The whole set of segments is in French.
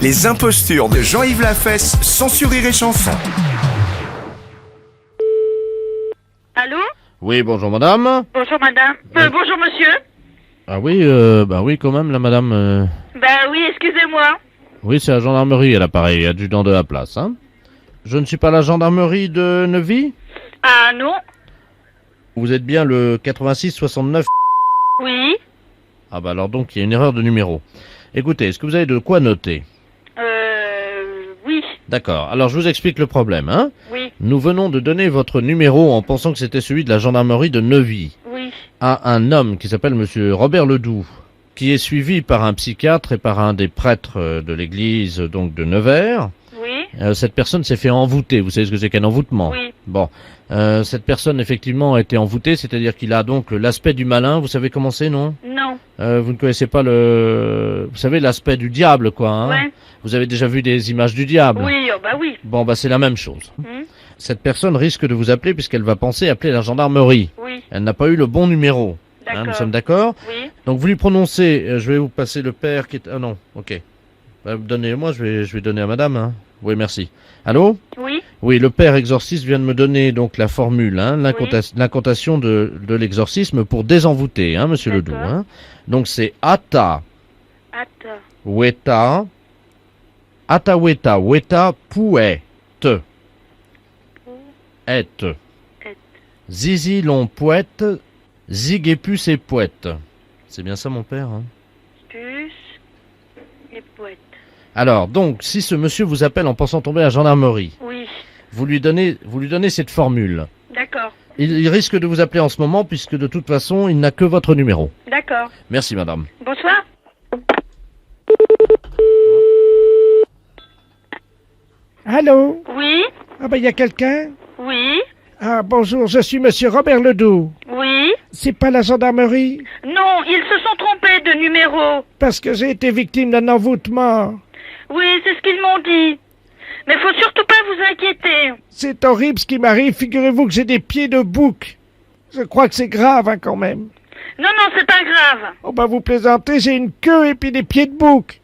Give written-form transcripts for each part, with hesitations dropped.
Les impostures de Jean-Yves Lafesse, sans sourire et chanson. Allô? Oui, bonjour madame. Bonjour madame. Bonjour monsieur. Ah oui, oui quand même, la madame. Oui, excusez-moi. Oui, c'est la gendarmerie à l'appareil, adjudant de la place, hein. Je ne suis pas la gendarmerie de Neuvy? Ah non? Vous êtes bien le 8669? Oui. Ah bah alors donc il y a une erreur de numéro. Écoutez, est-ce que vous avez de quoi noter? Oui. D'accord, alors je vous explique le problème, hein. Oui. Nous venons de donner votre numéro en pensant que c'était celui de la gendarmerie de Neuvy Oui. à un homme qui s'appelle monsieur Robert Ledoux, qui est suivi par un psychiatre et par un des prêtres de l'église donc de Nevers. Oui. Cette personne s'est fait envoûter. Vous savez ce que c'est qu'un envoûtement? Oui. Bon, cette personne effectivement a été envoûtée, c'est-à-dire qu'il a donc l'aspect du malin. Vous savez comment c'est, non? Non. Vous ne connaissez pas vous savez, l'aspect du diable, quoi, hein? Ouais. Vous avez déjà vu des images du diable? Oui, oui. Bon, bah c'est la même chose. Hmm. Cette personne risque de vous appeler puisqu'elle va penser appeler la gendarmerie. Oui. Elle n'a pas eu le bon numéro. D'accord. Nous sommes d'accord? Oui. Donc vous lui prononcez, je vais vous passer le père qui est... Ah non, ok. Donnez-moi, je vais donner à madame, hein. Oui, merci. Allô? Oui. Oui, le père exorciste vient de me donner donc la formule, hein, l'incantation de l'exorcisme pour désenvoûter, hein, monsieur Ledoux, D'accord. hein. Donc c'est Ata, Attends. Weta, Ata Weta, Weta Pouet, Et, Zizi Long Pouette, Zigépus et Pouette. C'est bien ça mon père, hein? Puce et poète. Alors, donc, si ce monsieur vous appelle en pensant tomber à la gendarmerie, Oui. vous lui donnez cette formule. D'accord. Il risque de vous appeler en ce moment puisque de toute façon, il n'a que votre numéro. D'accord. Merci madame. Bonsoir. Allô? Oui. Ah ben, il y a quelqu'un? Oui. Ah, bonjour, je suis monsieur Robert Ledoux. Oui. C'est pas la gendarmerie? Non, ils se sont trompés de numéro. Parce que j'ai été victime d'un envoûtement. Oui, c'est ce qu'ils m'ont dit. Mais faut surtout pas vous inquiéter. C'est horrible ce qui m'arrive, figurez-vous que j'ai des pieds de bouc. Je crois que c'est grave, hein, quand même. Non, c'est pas grave. Oh ben, vous plaisantez, j'ai une queue et puis des pieds de bouc.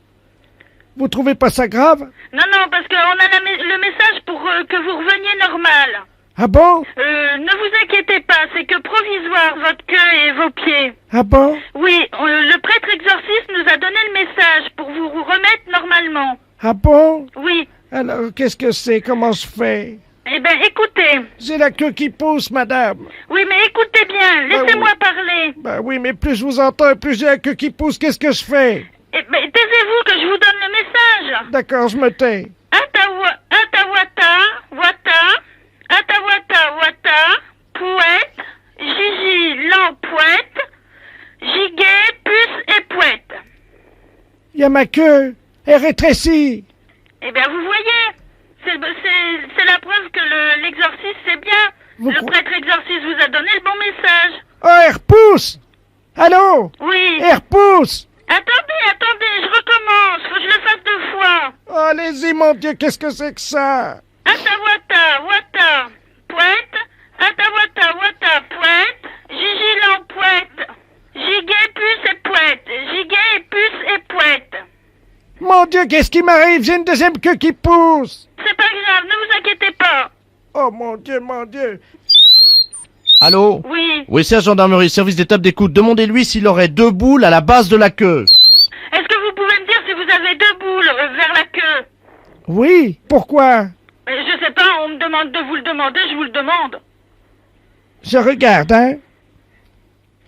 Vous trouvez pas ça grave? Non, parce qu'on a le message pour que vous reveniez normal. Ah bon? Ne vous inquiétez pas, c'est que provisoire, votre queue et vos pieds. Ah bon? Oui, le prêtre exorciste nous a donné le message pour vous remettre normalement. Ah bon? Oui. Alors, qu'est-ce que c'est? Comment je fais? Eh ben, écoutez. J'ai la queue qui pousse, madame. Oui, mais écoutez bien, laissez-moi oui. parler. Ben oui, mais plus je vous entends et plus j'ai la queue qui pousse, qu'est-ce que je fais? Eh ben, taisez-vous que je vous donne le message. D'accord, je me tais. Atawata, Pouette, Gigi, Lampouette, Giguet, Puce et Pouette. Il y a ma queue. Elle rétrécit. Eh bien, vous voyez, c'est la preuve que l'exorciste, c'est bien. Le prêtre exorciste vous a donné le bon message. Oh, elle repousse. Allô? Oui. Elle repousse. Attendez, je recommence. Faut que je le fasse 2 fois. Oh, allez-y, mon Dieu, qu'est-ce que c'est que ça? Wata, Pouette, Wata, Pouette, Gigi, Lampouette, Giguet, Puce et Pouette, Giguet, Puce et Pouette. Mon Dieu, qu'est-ce qui m'arrive? J'ai une deuxième queue qui pousse. C'est pas grave, ne vous inquiétez pas. Oh, mon Dieu. Allô? Oui. Oui, c'est la gendarmerie, service d'étape d'écoute. Demandez-lui s'il aurait 2 boules à la base de la queue. Est-ce que vous pouvez me dire si vous avez 2 boules vers la queue? Oui, pourquoi? Je sais pas, on me demande de vous le demander, je vous le demande. Je regarde, hein?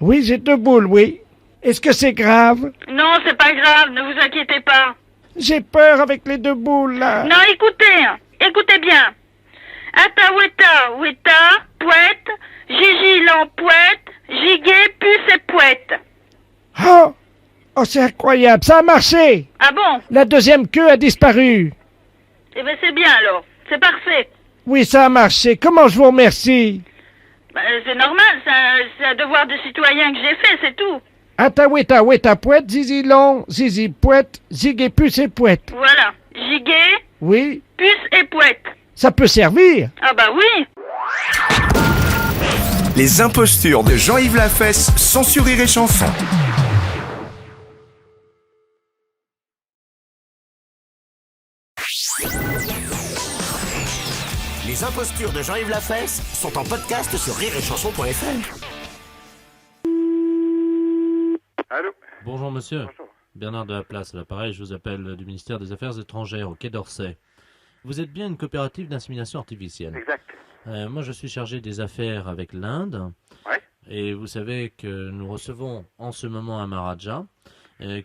Oui, j'ai 2 boules, oui. Est-ce que c'est grave? Non, c'est pas grave, ne vous inquiétez pas. J'ai peur avec les 2 boules, là. Non, écoutez bien. Weta, Pouette, Gigi, Lampouette, Giguet, Puce et Pouette. Oh, c'est incroyable, ça a marché. Ah bon? La deuxième queue a disparu. Eh ben c'est bien alors, c'est parfait. Oui, ça a marché. Comment je vous remercie? C'est normal, c'est un devoir de citoyen que j'ai fait, c'est tout. Ataweta, Weta, Pouette, Zizi Long, Zizi Pouette, Ziguet, Puce et Pouette. Voilà, Giguet, Oui, Puce et Pouette. ça peut servir. Ah bah oui. Les impostures de Jean-Yves Lafesse, sans sourire et chanson. impostures de Jean-Yves Lafesse sont en podcast sur rireetchanson.fr. Allô? Bonjour monsieur. Bonjour. Bernard de la Place, à l'appareil, je vous appelle du ministère des Affaires étrangères au Quai d'Orsay. Vous êtes bien une coopérative d'insémination artificielle. Exact. Moi je suis chargé des affaires avec l'Inde. Ouais. Et vous savez que nous recevons en ce moment un Maharaja,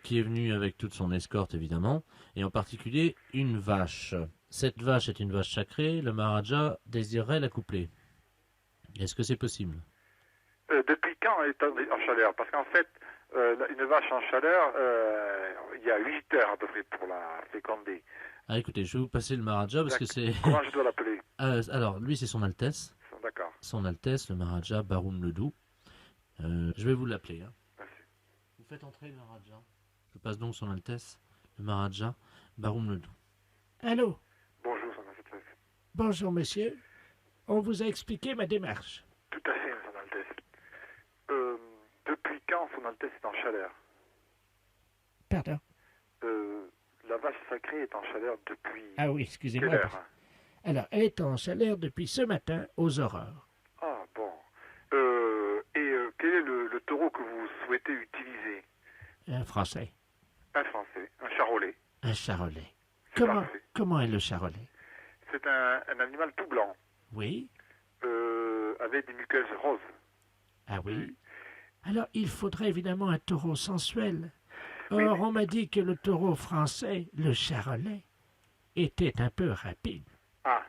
qui est venu avec toute son escorte évidemment, et en particulier une vache. Cette vache est une vache sacrée, le Maharaja désirerait l'accoupler. Est-ce que c'est possible? Depuis quand elle est en chaleur? Parce qu'en fait, une vache en chaleur, il y a 8 heures à peu près pour la féconder. Ah écoutez, je vais vous passer le Maharaja parce que c'est... Comment je dois l'appeler? alors, lui c'est son Altesse. D'accord. Son Altesse, le Maharaja Barum Ledou. Je vais vous l'appeler. Hein. Merci. Vous faites entrer le Maharaja. Je passe donc son Altesse, le Maharaja Barum Ledou. Allô? Bonjour, Son Altesse. Bonjour, monsieur. On vous a expliqué ma démarche. Tout à fait, Son Altesse. Depuis quand Son Altesse est en chaleur? Pardon? La vache sacrée est en chaleur depuis... Ah oui, quelle excusez-moi. heure? Alors, elle est en chaleur depuis ce matin aux aurores. Ah, bon. Quel est le taureau que vous souhaitez utiliser? Un français. Un français, un charolais. Un charolais. C'est parfait. Comment est le charolais? C'est un animal tout blanc, Oui? avec des muqueuses roses. Ah oui? Alors, il faudrait évidemment un taureau sensuel. Or, Oui. on m'a dit que le taureau français, le charolais, était un peu rapide. Ah,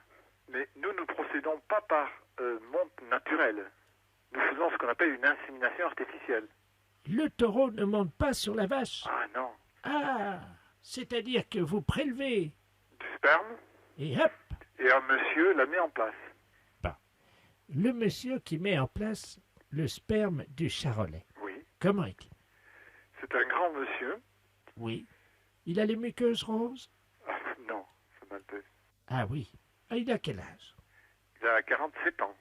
mais nous ne procédons pas par monte naturelle. Nous faisons ce qu'on appelle une insémination artificielle. Le taureau ne monte pas sur la vache. Ah non. Ah! C'est-à-dire que vous prélevez Du sperme, et hop! et un monsieur la met en place. Le monsieur qui met en place le sperme du charolais. Oui. Comment est-il? C'est un grand monsieur. Oui. Il a les muqueuses roses? Ah, non, ça m'intéresse. Ah oui. Ah, il a quel âge? Il a 47 ans.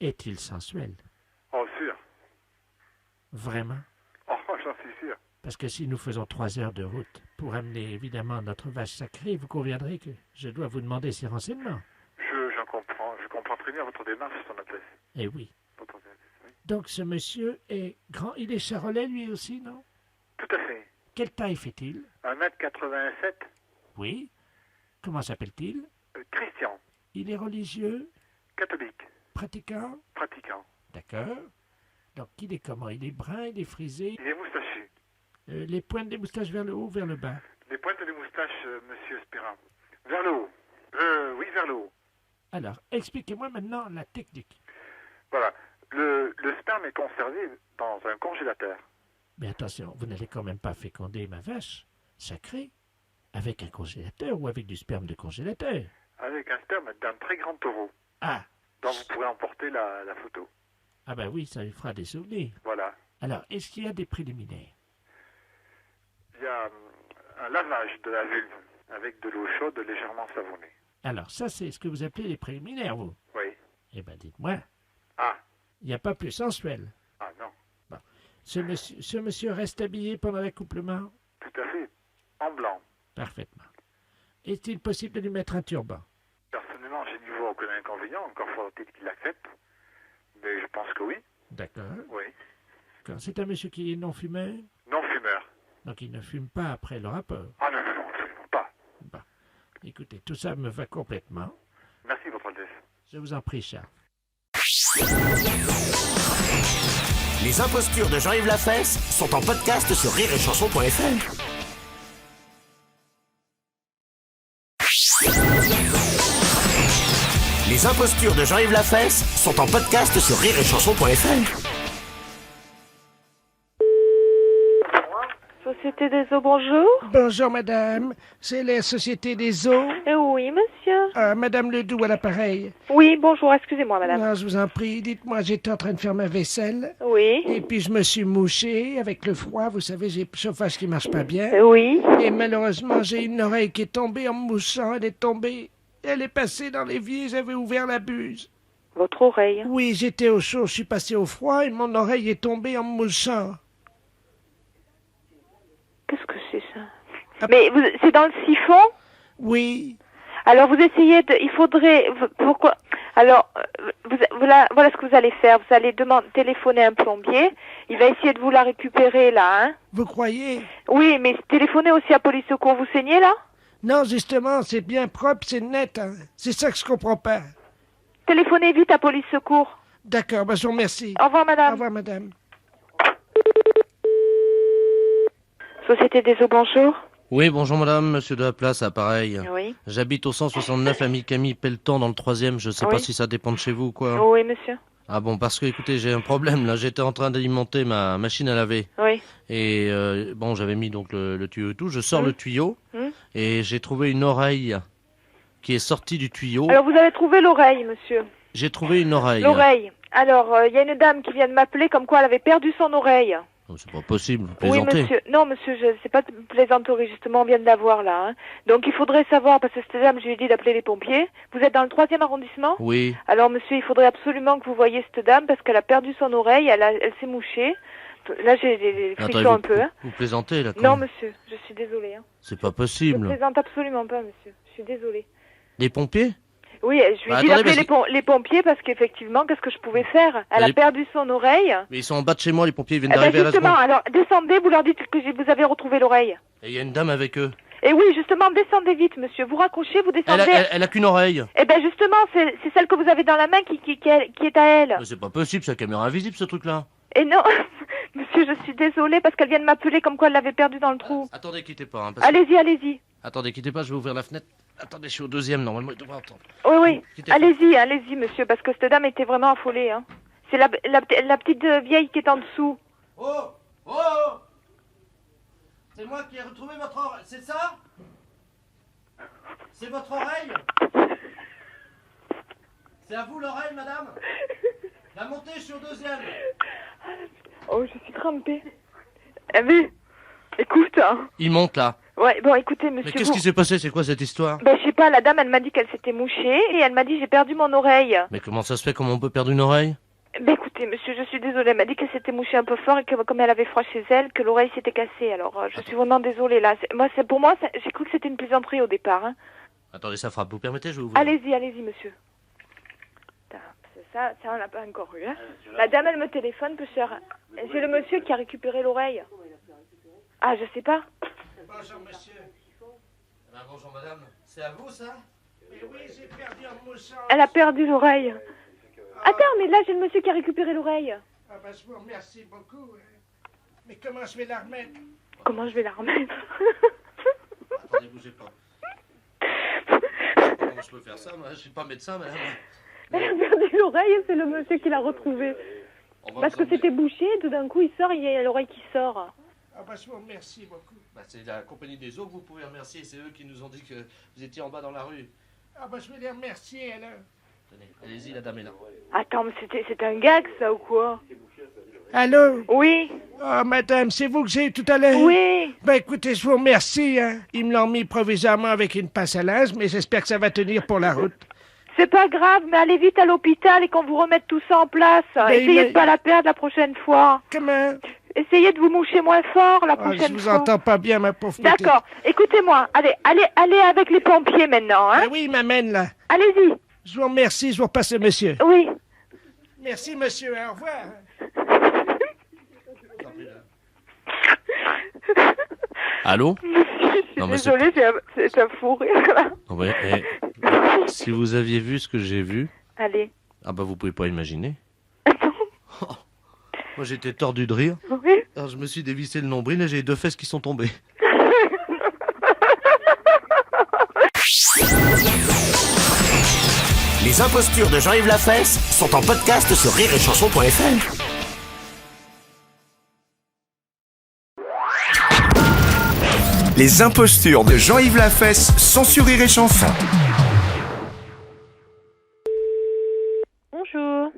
Est-il sensuel? Oh, sûr. Vraiment? Oh, j'en suis sûr. Parce que si nous faisons 3 heures de route pour amener évidemment notre vache sacrée, vous conviendrez que je dois vous demander ces renseignements. Je comprends très bien votre démarche, Son Altesse. Eh oui. Votre Altesse, oui. Donc ce monsieur est grand. Il est charolais lui aussi, non? Tout à fait. Quelle taille fait-il? 1m87, Oui. Comment s'appelle-t-il? Christian, Il est religieux? catholique, Pratiquant? pratiquant. D'accord. Donc il est comment? Il est brun, il est frisé. Il est moustachu. Les pointes des moustaches vers le haut, vers le bas. Les pointes des moustaches, monsieur Spérin. Vers le haut. Oui, vers le haut. Alors, expliquez-moi maintenant la technique. Voilà. Le sperme est conservé dans un congélateur. Mais attention, vous n'allez quand même pas féconder ma vache sacrée avec un congélateur ou avec du sperme de congélateur. Avec un sperme d'un très grand taureau, Ah, dont vous pourrez emporter la photo. ah ben oui, ça lui fera des souvenirs. Voilà. Alors, est-ce qu'il y a des préliminaires? Il y a un lavage de la vulve avec de l'eau chaude légèrement savonnée. Alors, ça, c'est ce que vous appelez les préliminaires, vous. Oui. Eh ben, dites-moi, Ah. il n'y a pas plus sensuel. Ah non. Ce monsieur reste habillé pendant l'accouplement? Tout à fait. En blanc. Parfaitement. Est-il possible de lui mettre un turban? Personnellement, je n'y vois aucun inconvénient. Encore faudrait-il qu'il l'accepte. Mais je pense que oui. D'accord. Oui. D'accord. C'est un monsieur qui est non-fumeur, Non fumeur. donc il ne fume pas après le rapport. Ah non, non, non, absolument pas. Bon. Écoutez, tout ça me va complètement. Merci, Votre Altesse. Je vous en prie, Charles. Les impostures de Jean-Yves Lafesse sont en podcast sur rireetchanson.fr. Les impostures de Jean-Yves Lafesse sont en podcast sur rireetchanson.fr. Société des eaux, bonjour. Bonjour, madame. C'est la Société des eaux. Oui, monsieur. Madame Ledoux à l'appareil. Oui, bonjour, excusez-moi, madame. Non, je vous en prie. Dites-moi, j'étais en train de faire ma vaisselle. Oui. Et puis je me suis mouché avec le froid. Vous savez, j'ai le chauffage qui marche pas bien. Oui. Et malheureusement, j'ai une oreille qui est tombée en me mouchant. Elle est tombée. Elle est passée dans l'évier. J'avais ouvert la buse. Votre oreille. Oui, j'étais au chaud. Je suis passé au froid et mon oreille est tombée en me mouchant. Qu'est-ce que c'est ça? Ah. Mais c'est dans le siphon? Oui. Alors vous essayez de... Il faudrait... Pourquoi? Alors, voilà ce que vous allez faire. Vous allez téléphoner à un plombier. Il va essayer de vous la récupérer, là, hein. Vous croyez? Oui, mais téléphonez aussi à Police Secours. Vous saignez, là? Non, justement, c'est bien propre, c'est net. Hein. C'est ça que je comprends pas. Téléphonez vite à Police Secours. D'accord, je vous remercie. Au revoir, madame. Au revoir, madame. Société des eaux, bonjour. Oui, bonjour madame, monsieur de la place, appareil. Oui. J'habite au 169 Ami Camille Pelletan dans le 3e, je sais Oui. pas si ça dépend de chez vous ou quoi. Oui, monsieur. Ah bon, parce que écoutez, j'ai un problème là, j'étais en train d'alimenter ma machine à laver. Oui. Et bon, j'avais mis donc le tuyau et tout, je sors le tuyau et j'ai trouvé une oreille qui est sortie du tuyau. Alors, vous avez trouvé l'oreille, monsieur. J'ai trouvé une oreille. L'oreille. Alors, il y a une dame qui vient de m'appeler comme quoi elle avait perdu son oreille. Oh, c'est pas possible, vous Oui, plaisantez. monsieur. Non, monsieur, c'est pas de plaisanterie, justement, on vient de l'avoir, là. Hein. Donc, il faudrait savoir, parce que cette dame, je lui ai dit d'appeler les pompiers. Vous êtes dans le 3e arrondissement? Oui. Alors, monsieur, il faudrait absolument que vous voyiez cette dame, parce qu'elle a perdu son oreille, elle s'est mouchée. Là, j'ai des frissons Attendez, un peu. Hein. Vous plaisantez là quand Non, même. monsieur, je suis désolée. Hein. C'est pas Je possible. plaisante absolument pas, monsieur. Je suis désolée. Les pompiers? Oui, je lui ai dit attendez, d'appeler les pompiers, parce qu'effectivement, qu'est-ce que je pouvais faire? Elle a Les- perdu son oreille. Mais ils sont en bas de chez moi, les pompiers, ils viennent Eh ben, d'arriver à la justement, seconde. alors, descendez, vous leur dites que vous avez retrouvé l'oreille. Et il y a une dame avec eux. Et oui, justement, descendez vite, monsieur. Vous raccrochez, vous descendez. Elle a qu'une oreille. Eh ben, justement, c'est celle que vous avez dans la main qui est à elle. Mais c'est pas possible, c'est la caméra invisible ce truc-là. Et non, monsieur, je suis désolée parce qu'elle vient de m'appeler comme quoi elle l'avait perdu dans le trou. Attendez, quittez pas. Hein, parce que- Allez-y, allez-y. Attendez, quittez pas, je vais ouvrir la fenêtre. Attendez, je suis au 2e, normalement, il devrait entendre. Oui, oui. Quittez pas. Allez-y, monsieur, parce que cette dame était vraiment affolée. Hein. C'est la petite vieille qui est en dessous. Oh Oh C'est moi qui ai retrouvé votre oreille, c'est ça? C'est votre oreille? C'est à vous l'oreille, madame? La montée, je suis au 2e. Oh, je suis trempée. Eh mais, écoute, hein. Il monte là. Ouais, bon, écoutez, monsieur. Mais qu'est-ce qui s'est passé? C'est quoi cette histoire? Ben, je sais pas, la dame, elle m'a dit qu'elle s'était mouchée et elle m'a dit j'ai perdu mon oreille. Mais comment ça se fait? Comment on peut perdre une oreille? Ben, écoutez, monsieur, je suis désolée. Elle m'a dit qu'elle s'était mouchée un peu fort et que comme elle avait froid chez elle, que l'oreille s'était cassée. Alors, je suis vraiment désolée, là. Pour moi, j'ai cru que c'était une plaisanterie au départ, hein. Attendez, ça frappe. Vous permettez? Je vais ouvrir. Allez-y, monsieur. Putain, ça, on l'a pas encore eu, hein. La dame, elle me téléphone, peu cher. J'ai le monsieur qui a récupéré l'oreille. Ah, je sais pas. Bonjour, monsieur. Bonjour madame, c'est à vous ça? Mais oui, j'ai perdu un mouchon. Elle a perdu l'oreille. Attends, mais là, j'ai le monsieur qui a récupéré l'oreille. Ah ben, je vous remercie beaucoup. Mais comment je vais la remettre? Comment je vais la remettre? Attendez, bougez pas. Comment je peux faire ça? Moi, je suis pas médecin, madame. Elle a perdu l'oreille et c'est le monsieur qui l'a retrouvée. On va Parce vous que emmener. c'était bouché, tout d'un coup, il sort, il y a l'oreille qui sort. Ah ben, je vous remercie beaucoup. Bah, c'est la compagnie des eaux que vous pouvez remercier. C'est eux qui nous ont dit que vous étiez en bas dans la rue. Ah ben, je vais les remercier, alors. Tenez, allez-y, la dame est là. Attends, mais c'était un gag, ça, ou quoi? Allô? Oui, Ah, madame, c'est vous que j'ai eu tout à l'heure? oui. Ben, écoutez, je vous remercie, hein. Ils me l'ont mis provisoirement avec une pince à linge, mais j'espère que ça va tenir pour la route. C'est pas grave, mais allez vite à l'hôpital et qu'on vous remette tout ça en place. Essayez de pas la perdre la prochaine fois. Comment? Essayez de vous moucher moins fort la Ah, prochaine je vous fois. entends pas bien, ma pauvre petite. D'accord, écoutez-moi. Allez avec les pompiers maintenant, hein. Ah oui, il m'amène, là. Allez-y. Je vous remercie, je vous repasse le monsieur. Oui. Merci, monsieur, au revoir. Allô? Je Non, mais suis désolée, c'est un fou rire, là. Ouais, si vous aviez vu ce que j'ai vu, Allez. ah bah vous pouvez pas imaginer. Moi j'étais tordu de rire. Oui. Alors je me suis dévissé le nombril et j'ai 2 fesses qui sont tombées. Les impostures de Jean-Yves Lafesse sont en podcast sur rireetchanson.fr. Les impostures de Jean-Yves Lafesse sont sur Rire et Chanson. Bonjour.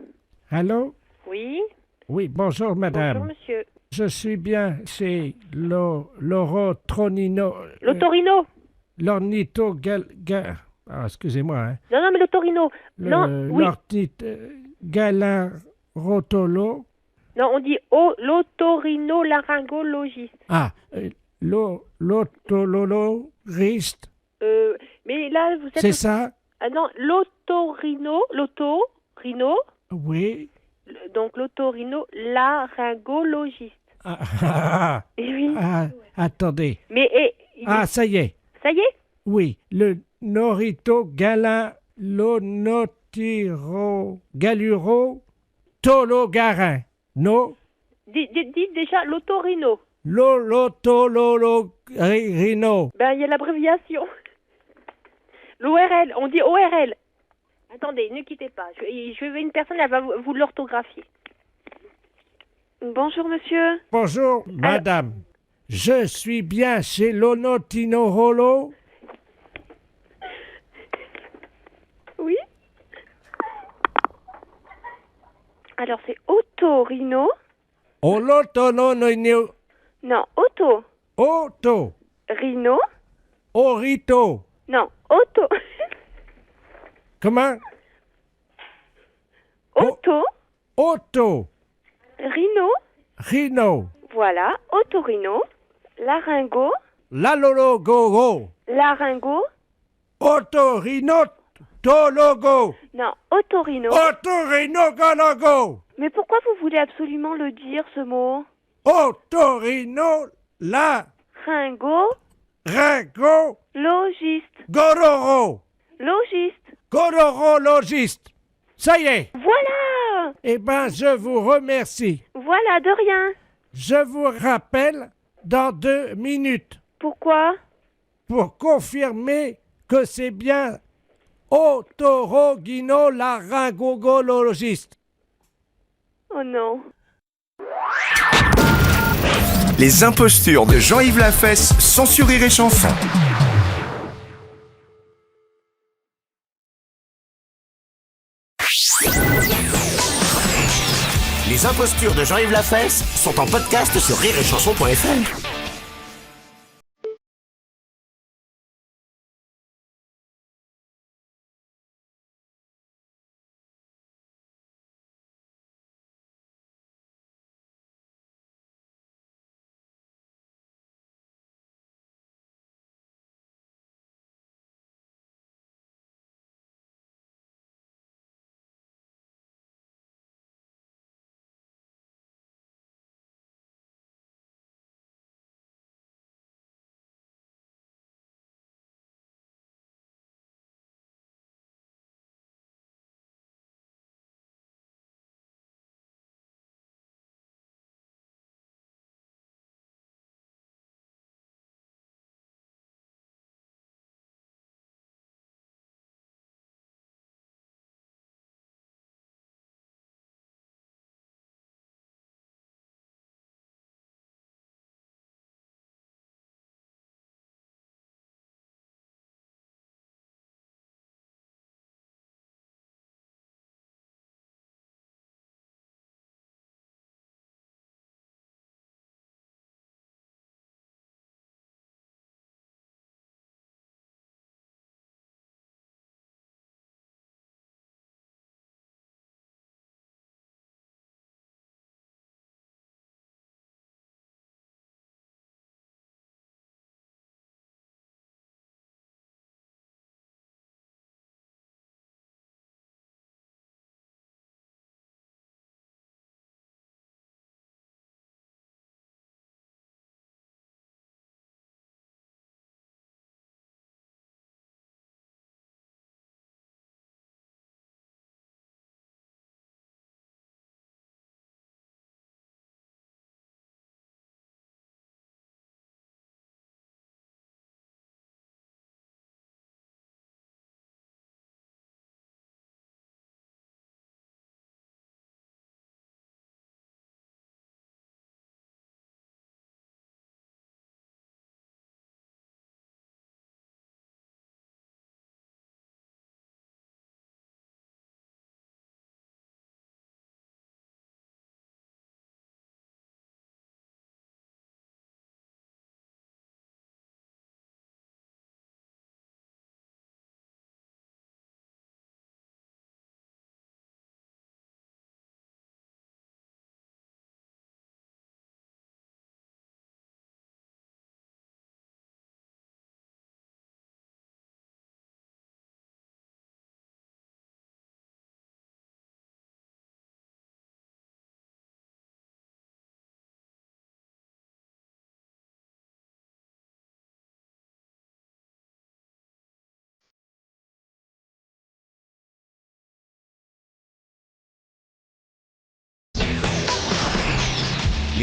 Allô? Oui. Oui, bonjour, madame. Bonjour, monsieur. Je suis bien chez l'Orotronino... L'Otorino. Ah, excusez-moi, hein. Non, mais l'Otorino. Non, oui. Galarotolo. Non, on dit l'otorino-laryngologiste. Ah, l'otolologiste. Mais là, vous êtes... C'est ça? Ah non, l'otorino, Oui. donc l'otorino-laryngologiste. Eh oui. Attendez. Mais Ça y est. ça y est? Oui, le Norito Galin Lonotiro Galuro Tologarin. No? Dites déjà l'otorino. Lolotolorino. Ben, il y a l'abréviation. L'ORL, on dit ORL. Attendez, ne quittez pas. Je vais une personne, elle va vous l'orthographier. Bonjour, monsieur. Bonjour, madame. Je suis bien chez Lonotinorolo. Oui. Alors, c'est otorino. Olotonono. Non, auto. Oto. Rhino. Orito. Non, auto. Comment? Auto. Auto. Rhino. Rhino. Voilà, otorino. Laryngo. Lalologogo. Laryngo. Otorino. Tologo. Non, otorino. Otorinogologo. Mais pourquoi vous voulez absolument le dire, ce mot? Otorino. La. Ringo. Ringo. Logiste. Gororo. Logiste. Gororologiste. Ça y est. Voilà. Eh ben, je vous remercie. Voilà, de rien. Je vous rappelle dans 2 minutes Pourquoi? pour confirmer que c'est bien otorogino-laryngologiste. Oh non. Les impostures de Jean-Yves Lafesse, sans sur Rire et Chanson. Les impostures de Jean-Yves Lafesse sont en podcast sur rireetchanson.fr.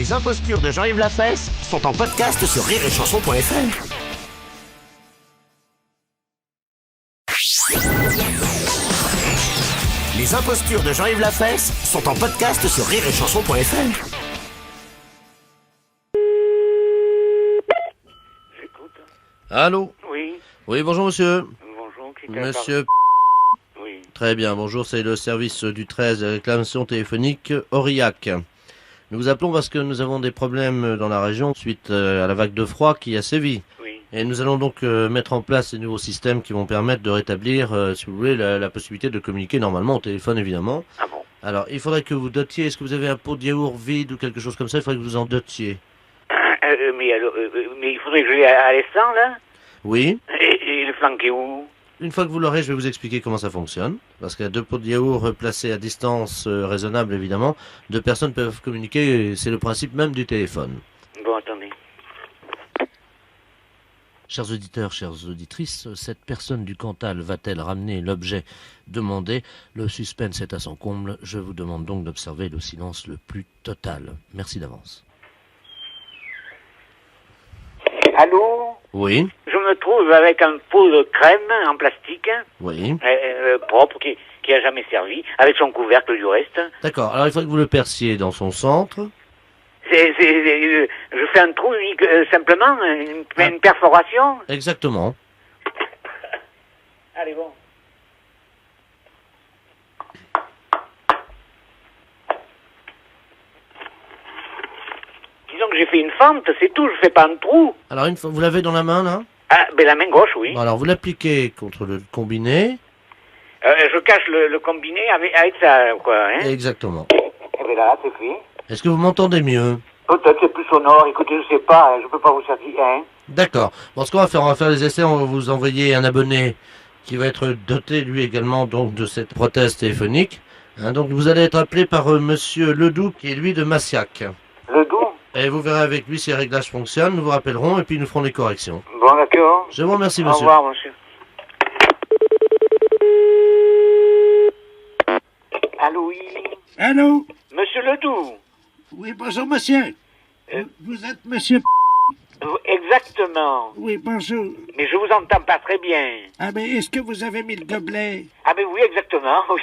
Les impostures de Jean-Yves Lafesse sont en podcast sur rireetchanson.fr. Les impostures de Jean-Yves Lafesse sont en podcast sur rireetchanson.fr. J'écoute. Allô? Oui. Oui, bonjour monsieur. Bonjour, qui Monsieur. Oui. Très bien, bonjour, c'est le service du 13 de réclamation téléphonique Aurillac. Nous vous appelons parce que nous avons des problèmes dans la région suite à la vague de froid qui a sévi. Oui. Et nous allons donc mettre en place des nouveaux systèmes qui vont permettre de rétablir, si vous voulez, la possibilité de communiquer normalement au téléphone, évidemment. Ah bon? Alors, il faudrait que vous dotiez, est-ce que vous avez un pot de yaourt vide ou quelque chose comme ça? Il faudrait que vous en dotiez. Mais il faudrait que je l'aie à l'instant, là? Oui. Et le flanquer où? Une fois que vous l'aurez, je vais vous expliquer comment ça fonctionne. Parce qu'il y a 2 pots de yaourt placés à distance raisonnable, évidemment. 2 personnes peuvent communiquer, c'est le principe même du téléphone. Bon, attendez. Chers auditeurs, chères auditrices, cette personne du Cantal va-t-elle ramener l'objet demandé? Le suspense est à son comble. Je vous demande donc d'observer le silence le plus total. Merci d'avance. Allô? Oui, Je me trouve avec un pot de crème en plastique, oui. propre, qui a jamais servi, avec son couvercle du reste. D'accord, alors il faut que vous le perciez dans son centre. Je fais un trou unique, simplement, une perforation. Exactement. Allez, bon. Disons que j'ai fait une fente, c'est tout, je fais pas un trou. Alors une fois, vous l'avez dans la main là? Ah, ben la main gauche, oui. Bon, alors vous l'appliquez contre le combiné. Je cache le combiné avec ça, quoi, hein. Exactement. Et ben là, c'est fait. Est-ce que vous m'entendez mieux? Peut-être c'est plus sonore, écoutez, je sais pas, je peux pas vous servir, hein. D'accord. Bon, ce qu'on va faire les essais, on va vous envoyer un abonné qui va être doté lui également donc de cette prothèse téléphonique. Hein, donc vous allez être appelé par monsieur Ledoux qui est lui de Massiac. Ledoux? Et vous verrez avec lui si les réglages fonctionnent, nous vous rappellerons et puis nous ferons les corrections. Bon, d'accord. Je vous remercie Au monsieur. revoir, monsieur. Allô, oui. Allô? Monsieur Ledoux? Oui, bonjour, monsieur. Vous êtes monsieur... Exactement. Oui, bonjour. Mais je vous entends pas très bien. Ah, mais est-ce que vous avez mis le gobelet? Ah, ben oui, exactement, oui.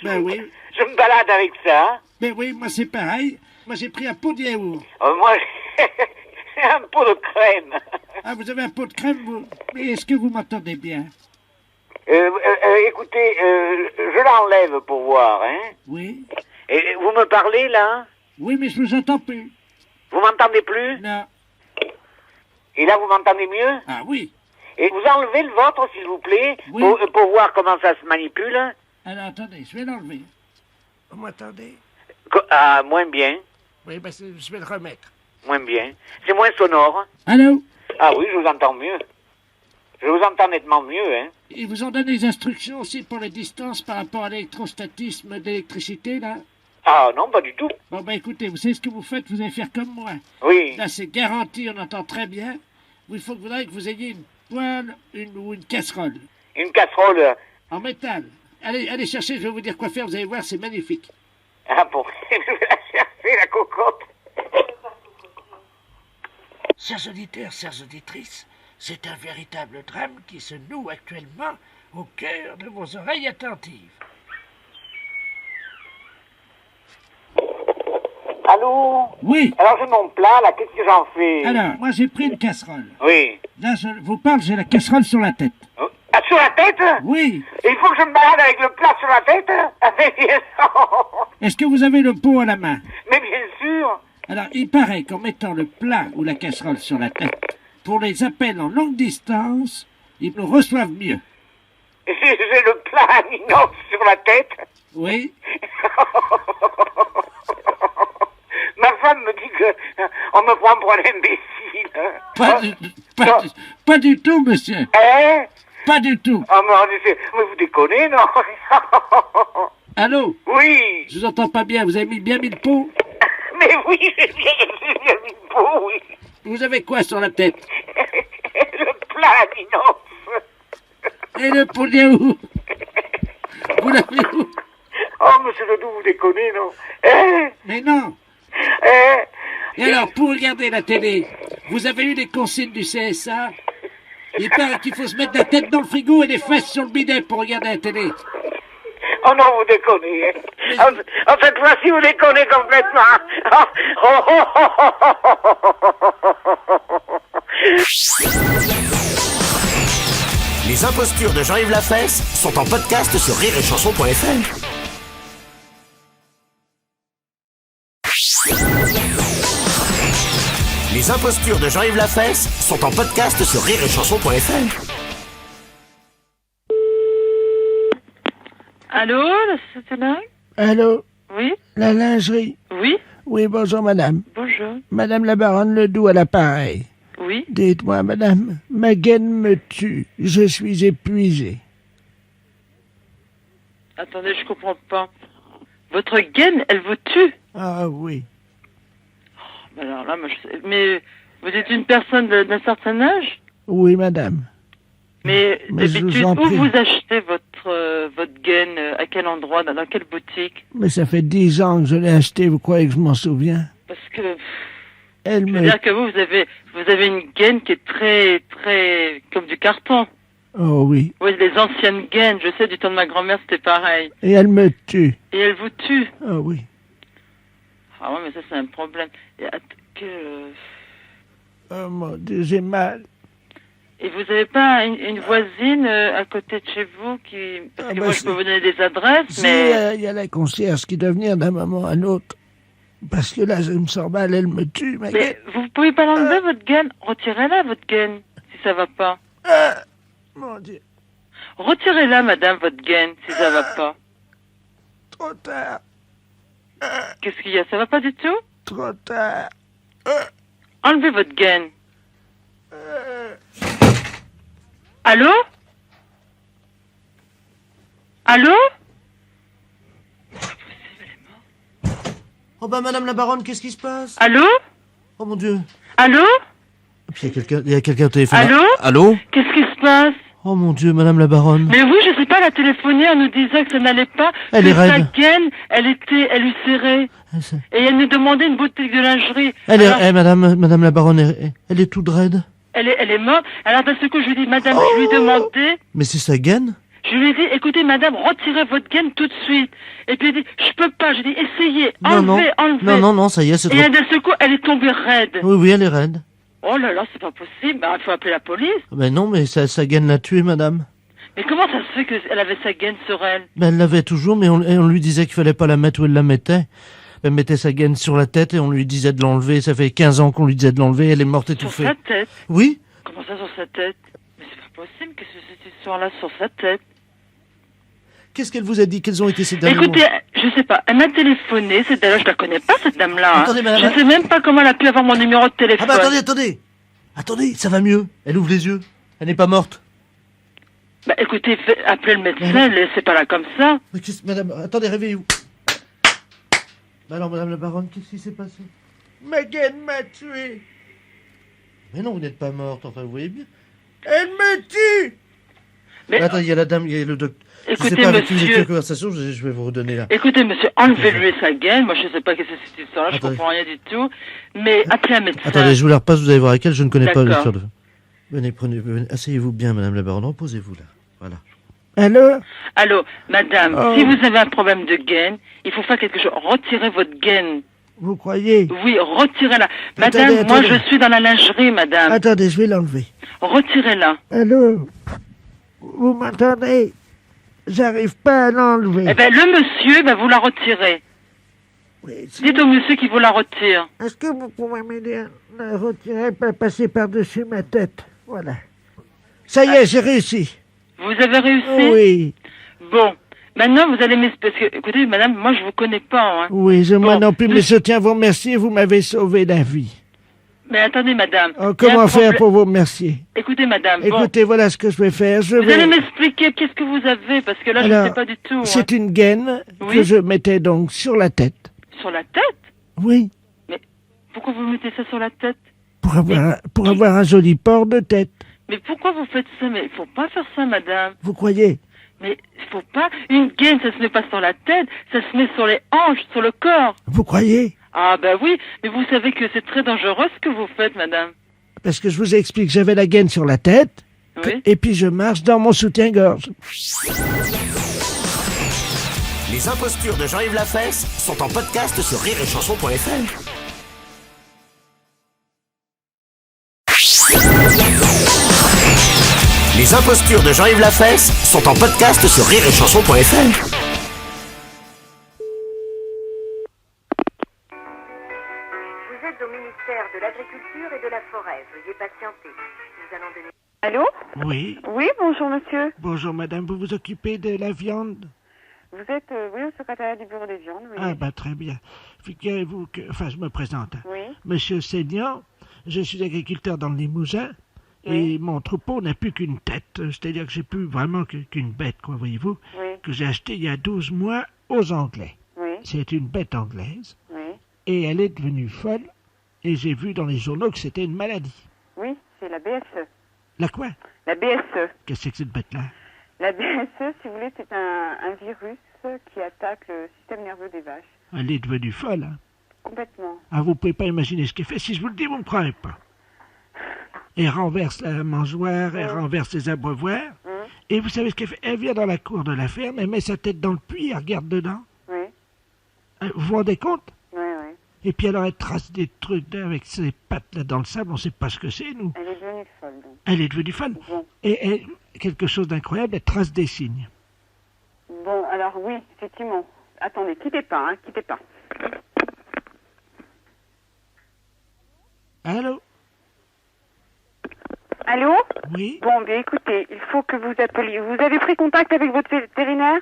Oui. Je me balade avec ça. Ben oui, moi c'est pareil. Moi j'ai pris un pot de yaourt. Moi, j'ai un pot de crème. Ah, vous avez un pot de crème, vous? Mais est-ce que vous m'entendez bien? Écoutez, je l'enlève pour voir, hein. Oui. Et vous me parlez, là? Oui, mais je vous entends plus. Vous m'entendez plus? Non. Et là, vous m'entendez mieux? Ah oui. Et vous enlevez le vôtre, s'il vous plaît, Oui. pour voir comment ça se manipule. Alors attendez, je vais l'enlever. Vous m'entendez? Ah, moins bien. Oui, ben je vais le remettre. Moins bien. C'est moins sonore. Allô? Ah oui, je vous entends mieux. Je vous entends nettement mieux, hein. Ils vous ont donné des instructions aussi pour les distances par rapport à l'électrostatisme d'électricité, là? Ah non, pas du tout. Bon, ben écoutez, vous savez ce que vous faites? Vous allez faire comme moi. Oui. Là, c'est garanti, on entend très bien. Il faudrait que vous ayez une poêle ou une casserole. Une casserole. En métal. Allez chercher, je vais vous dire quoi faire, vous allez voir, c'est magnifique. Ah bon, je vais la chercher, la cocotte. Chers auditeurs, chères auditrices, c'est un véritable drame qui se noue actuellement au cœur de vos oreilles attentives. Allô? Oui. Alors j'ai mon plat, là, qu'est-ce que j'en fais? Alors, moi j'ai pris une casserole. Oui. Là, je vous parle, j'ai la casserole sur la tête. Ah, sur la tête? Oui. Et il faut que je me balade avec le plat sur la tête? Ah, mais bien sûr. Est-ce que vous avez le pot à la main? Mais bien sûr. Alors, il paraît qu'en mettant le plat ou la casserole sur la tête, pour les appels en longue distance, ils nous reçoivent mieux. J'ai le plat à inox sur la tête? Oui. Ma femme me dit que on me prend pour un imbécile. Pas du tout, monsieur. Hein? Pas du tout. Ah, mais vous déconnez, non? Allô? Oui. Je vous entends pas bien, vous avez bien mis le pot? Mais oui, j'ai bien mis le pot, oui. Vous avez quoi sur la tête? Le plat à inox. Et le pot de yaourt? Vous l'avez où? Oh, monsieur Ledoux, vous déconnez, non? Hein? Mais non. Hein? Et alors, pour regarder la télé, vous avez eu les consignes du CSA? Il paraît qu'il faut se mettre la tête dans le frigo et les fesses sur le bidet pour regarder la télé. Oh non, vous déconnez. En cette fois-ci, vous déconnez complètement. Les impostures de Jean-Yves Lafesse sont en podcast sur rireetchanson.fr. Les impostures de Jean-Yves Lafesse sont en podcast sur rireetchanson.fr. Allô, la société Linge? Allô? Oui? La lingerie? Oui? Oui, bonjour madame. Bonjour. Madame la baronne Ledoux à l'appareil. Oui? Dites-moi madame, ma gaine me tue. Je suis épuisé. Attendez, je comprends pas. Votre gaine, elle vous tue? Ah oui. Alors là, moi, mais vous êtes une personne d'un certain âge? Oui madame. Mais je vous d'habitude, en où prie. vous achetez votre gaine? À quel endroit? Dans quelle boutique? Mais ça fait 10 ans que je l'ai acheté, vous croyez que je m'en souviens? Parce que... Elle Je veux me... dire que vous avez une gaine qui est très, très... comme du carton. Oh oui. Oui, les anciennes gaines, je sais, du temps de ma grand-mère, c'était pareil. Et elle me tue. Et elle vous tue? Oh oui. Ah ouais, mais ça, c'est un problème. Oh mon Dieu, j'ai mal. Et vous n'avez pas une voisine à côté de chez vous qui... Parce que bah, moi, je peux vous donner des adresses, Si, mais... il y a la concierge qui doit venir d'un moment à l'autre. Parce que là, je me sens mal, elle me tue. Ma Mais vous pouvez pas l'enlever, votre gaine? Retirez-la, votre gaine, si ça va pas. Mon Dieu. Retirez-la, madame, votre gaine, si ça va pas. Trop tard. Qu'est-ce qu'il y a? Ça va pas du tout? Trop tard. Enlevez votre gaine. Allô? Allô? Oh bah madame la baronne, qu'est-ce qui se passe? Allô? Oh mon Dieu. Allô? Puis il y a quelqu'un au téléphone. Allô? Allô? Qu'est-ce qui se passe? Oh mon Dieu, madame la baronne. Mais oui, je sais pas, elle a téléphoné, elle nous disait que ça n'allait pas. Elle que est sa raide. gaine, elle lui serrait. Et elle nous demandait une boutique de lingerie. Elle est, Alors, madame la baronne, elle est toute raide. elle est morte. Alors d'un seul coup, je lui dis, madame, je lui ai demandé, Mais c'est sa gaine? je lui ai dit, écoutez, madame, retirez votre gaine tout de suite. Et puis elle dit, je peux pas. J'ai dit, essayez, enlevez, enlevez. Non, ça y est, c'est trop. Et d'un seul coup, elle est tombée raide. Oui, elle est raide. Oh là là, c'est pas possible. Bah, il faut appeler la police. Ben non, mais sa gaine l'a tuée, madame. Mais comment ça se fait qu'elle avait sa gaine sur elle? Ben elle l'avait toujours, mais on lui disait qu'il fallait pas la mettre où elle la mettait. Elle mettait sa gaine sur la tête et on lui disait de l'enlever. Ça fait 15 ans qu'on lui disait de l'enlever, elle est morte étouffée. Sur sa tête? Oui? Comment ça, sur sa tête? Mais c'est pas possible que cette histoire-là sur sa tête. Qu'est-ce qu'elle vous a dit? Quelles ont été ces derniers Écoutez, mots? je sais pas, elle m'a téléphoné, cette dame-là, je la connais pas, cette dame-là. Attendez, madame. Je sais même pas comment elle a pu avoir mon numéro de téléphone. Ah bah attendez, ça va mieux. Elle ouvre les yeux. Elle n'est pas morte. Bah écoutez, appelez le médecin, laissez pas là comme ça. Mais madame, attendez, réveillez-vous. Bah alors, madame la baronne, qu'est-ce qui s'est passé? Ma gaine m'a tué. Mais non, vous n'êtes pas morte, enfin, vous voyez bien. Elle me tue. Mais Attends, il y a la dame, il y a le docteur. écoutez, je sais pas avec qui vous monsieur- êtes en conversation, je vais vous redonner là. Écoutez, monsieur, enlevez-lui sa gaine. Moi, je sais pas qu'est-ce que c'est cette histoire-là, je Attendez. comprends rien du tout. Mais appelez un médecin. Attendez, je vous la repasse, vous allez voir avec elle, je ne connais pas D'accord. l'histoire de... Venez, asseyez-vous bien, madame la baronne, reposez-vous là. Voilà. Allô? Allô, madame, Oh. si vous avez un problème de gaine, il faut faire quelque chose. Retirez votre gaine. Vous croyez? Oui, retirez-la. Madame, Attendez, moi, attendez. je suis dans la lingerie, madame. Attendez, je vais l'enlever. Retirez-la. Allô? Vous m'entendez? J'arrive pas à l'enlever. Eh ben, le monsieur, ben, vous la retirez. Oui, si- Dites au monsieur qu'il vous la retire. Est-ce que vous pouvez m'aider à la retirer, pas passer par-dessus ma tête? Voilà. Ça y est, j'ai réussi. Vous avez réussi? Oui, Bon. Maintenant, vous allez m'expliquer. Parce que, écoutez, madame, moi, je vous connais pas, hein. oui, moi Bon, non plus, de- mais je tiens à vous remercier, vous m'avez sauvé la vie. Mais attendez, madame. Oh, Il y a un comment faire problème- pour vous remercier? Écoutez, madame, bon. Écoutez, voilà ce que je vais faire. Je Vous allez vais... m'expliquer qu'est-ce que vous avez, parce que là, je Alors, sais pas du tout, hein. C'est une gaine Oui. que je mettais donc sur la tête. Sur la tête? Oui, Pourquoi vous mettez ça sur la tête? pour avoir un joli port de tête. Mais pourquoi vous faites ça? Mais il faut pas faire ça, madame. Vous croyez? Mais il faut pas. Une gaine, ça se met pas sur la tête, ça se met sur les hanches, sur le corps. Vous croyez? Ah bah oui, mais vous savez que c'est très dangereux ce que vous faites, madame. Parce que je vous explique, j'avais la gaine sur la tête, Oui. et puis je marche dans mon soutien-gorge. Les impostures de Jean-Yves Lafesse sont en podcast sur rireetchanson.fr. Les impostures de Jean-Yves Lafesse sont en podcast sur rireetchanson.fr. Vous êtes au ministère de l'Agriculture et de la Forêt. Veuillez patienter. Nous allons donner... Allô? Oui. Oui, bonjour monsieur. Bonjour madame, vous vous occupez de la viande? Vous êtes, oui, au secrétariat du bureau des viandes, oui. Ah bah très bien. Figurez-vous que... Enfin, je me présente. Oui. Monsieur Seignan, je suis agriculteur dans le Limousin, et mon troupeau n'a plus qu'une tête. C'est-à-dire que j'ai plus vraiment qu'une bête, quoi, voyez-vous, que j'ai acheté il y a 12 mois aux Anglais. Oui. C'est une bête anglaise, Oui. et elle est devenue folle, et j'ai vu dans les journaux que c'était une maladie. Oui, c'est la BSE. La quoi? La BSE. Qu'est-ce que c'est que cette bête-là? La BSE, si vous voulez, c'est un virus qui attaque le système nerveux des vaches. Elle est devenue folle, hein? Complètement. Ah, vous pouvez pas imaginer ce qu'elle fait. Si je vous le dis, vous ne me croirez pas. Elle renverse la mangeoire, elle renverse les abreuvoirs. Et vous savez ce qu'elle fait? Elle vient dans la cour de la ferme, elle met sa tête dans le puits, elle regarde dedans. Oui. Vous vous rendez compte? Oui, oui. Et puis alors elle trace des trucs avec ses pattes là dans le sable, on ne sait pas ce que c'est, nous. Elle est devenue folle, donc. Elle est devenue folle. Bon. Et quelque chose d'incroyable, elle trace des signes. Bon, alors oui, effectivement. Attendez, quittez pas, hein, quittez pas. Allô? Allô? Oui? Bon, bien écoutez, il faut que vous appeliez. Vous avez pris contact avec votre vétérinaire?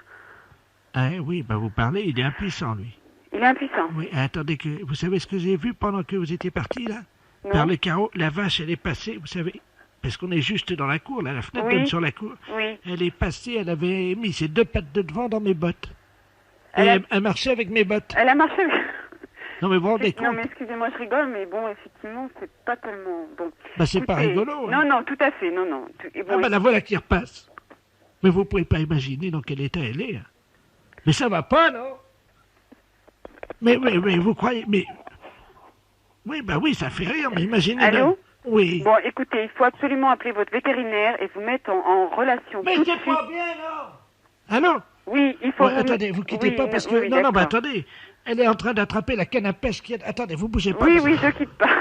Ah oui, bah vous parlez, il est impuissant, lui. Il est impuissant. Oui, attendez, que vous savez ce que j'ai vu pendant que vous étiez parti, là? Non. Par le carreau, la vache, elle est passée, vous savez, parce qu'on est juste dans la cour, là, la fenêtre Oui. donne sur la cour. Oui. Elle est passée, elle avait mis ses deux pattes de devant dans mes bottes. Et elle marchait avec mes bottes. Elle a marché. Non, mais vous vous rendez compte? Non, mais excusez-moi, je rigole, mais bon, effectivement, c'est pas tellement bon. Bah, c'est pas Écoutez, rigolo, hein. Non, non, tout à fait, non, non. Et bon, Ah bah la voilà qui repasse. Mais vous pouvez pas imaginer dans quel état elle est. Hein. Mais ça va pas, non? Mais vous croyez... Mais... Oui, bah oui, ça fait rire, mais imaginez... Allô? Oui. Bon, écoutez, il faut absolument appeler votre vétérinaire et vous mettre en relation. Mais tout de c'est pas suite. bien, non? Allô? Oui, il faut... Ouais, attendez, vous quittez Oui, pas parce que... oui, non, bah d'accord. attendez. Elle est en train d'attraper la canne à pêche qui est... Attendez, vous bougez pas. Oui, parce oui, que- je quitte pas.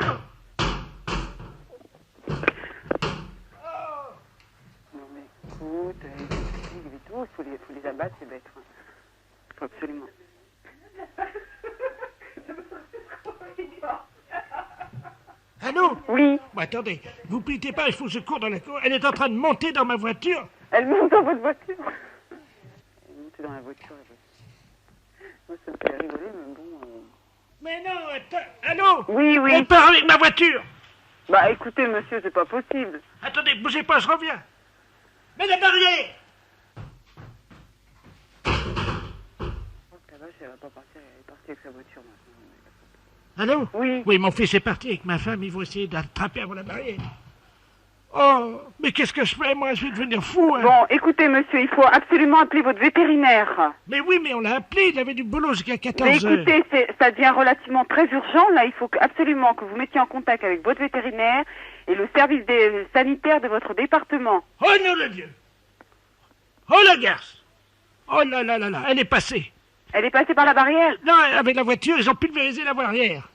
Non, mais écoute, il faut les abattre, ces bêtes. Il faut absolument. Allô? Oui. Bon, attendez, vous quittez pas, il faut que je cours dans la cour. Elle est en train de monter dans ma voiture. Elle monte dans votre voiture. Elle monte dans la voiture. Moi, ça me fait rigoler, mais bon... Mais non, attends, allô? Oui, oui. Elle part avec ma voiture. Bah, écoutez, monsieur, c'est pas possible. Attendez, bougez pas, je reviens. Mais la barrière! La vache, elle va pas partir, elle est partie avec sa voiture, maintenant. Allô? Oui. Oui, mon fils est parti avec ma femme, ils vont essayer d'attraper avant la barrière. Oh, mais qu'est-ce que je fais, moi? Je vais devenir fou, hein. Bon, écoutez, monsieur, il faut absolument appeler votre vétérinaire. Mais oui, mais on l'a appelé, il avait du boulot jusqu'à 14 Mais heures. écoutez, ça devient relativement très urgent, là. Il faut absolument que vous mettiez en contact avec votre vétérinaire et le service sanitaire de votre département. Oh, non, le Dieu! Oh, la garce! Oh là là là là, elle est passée. Elle est passée par la barrière? Non, avec la voiture, ils ont pulvérisé la barrière.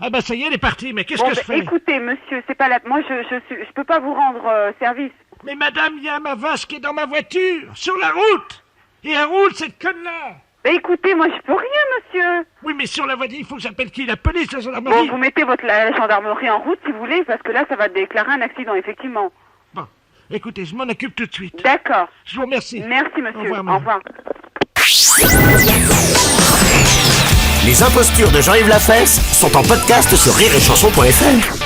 Ah bah ça y est, elle est partie, mais qu'est-ce Bon, que je bah, fais? écoutez, monsieur, c'est pas la... Moi, je peux pas vous rendre service. Mais madame, il y a ma vache qui est dans ma voiture, sur la route. Et elle roule, cette conne-là. Bah, écoutez, moi, je peux rien, monsieur. Oui, mais sur la voiture, il faut que j'appelle qui? La police, la Bon, gendarmerie? vous mettez la gendarmerie en route, si vous voulez, parce que là, ça va déclarer un accident, effectivement. Bon, écoutez, je m'en occupe tout de suite. D'accord. Je vous remercie. Merci, monsieur. Au revoir, Au madame. revoir. Les impostures de Jean-Yves Lafesse sont en podcast sur rireetchanson.fr.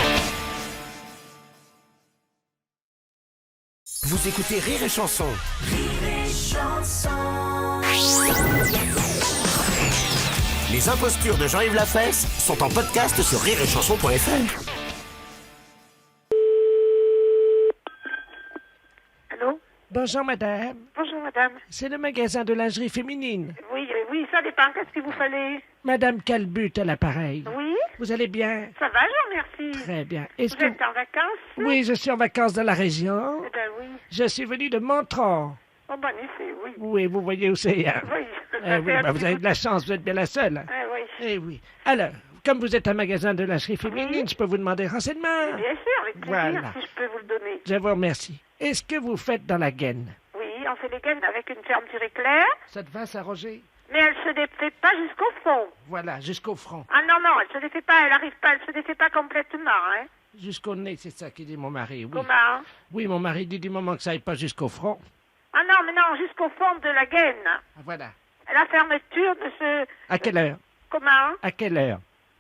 Vous écoutez Rire et Chanson. Les impostures de Jean-Yves Lafesse sont en podcast sur rireetchanson.fr. Bonjour, madame. Bonjour, madame. C'est le magasin de lingerie féminine. Oui, oui, ça dépend. Qu'est-ce qu'il vous fallait? Madame Calbut à l'appareil. Oui? Vous allez bien? Ça va, je vous remercie. Très bien. Vous êtes en vacances? Oui, je suis en vacances dans la région. Eh ben oui. Je suis venu de Montrond. Oh, bon effet, oui. Oui, vous voyez où c'est. Hein? Oui. Oui, vous avez de la chance, vous êtes bien la seule. Ah oui. Eh oui. Alors, comme vous êtes un magasin de lingerie féminine, je peux vous demander renseignement? Bien sûr, avec plaisir, Voilà. si je peux vous le donner. Je vous remercie. Est-ce que vous faites dans la gaine? Oui, on fait les gaines avec une fermeture éclair, Ça te va, ça, Roger? mais elle se défait pas jusqu'au fond. Voilà, jusqu'au front. Ah non, non, elle se défait pas, elle se défait pas complètement, hein. Jusqu'au nez, c'est ça qui dit mon mari, oui. Comment? Oui, mon mari dit du moment que ça aille pas jusqu'au front. Ah non, mais non, jusqu'au fond de la gaine. Ah, voilà. La fermeture de ce... À quelle heure? Comment? À quelle heure?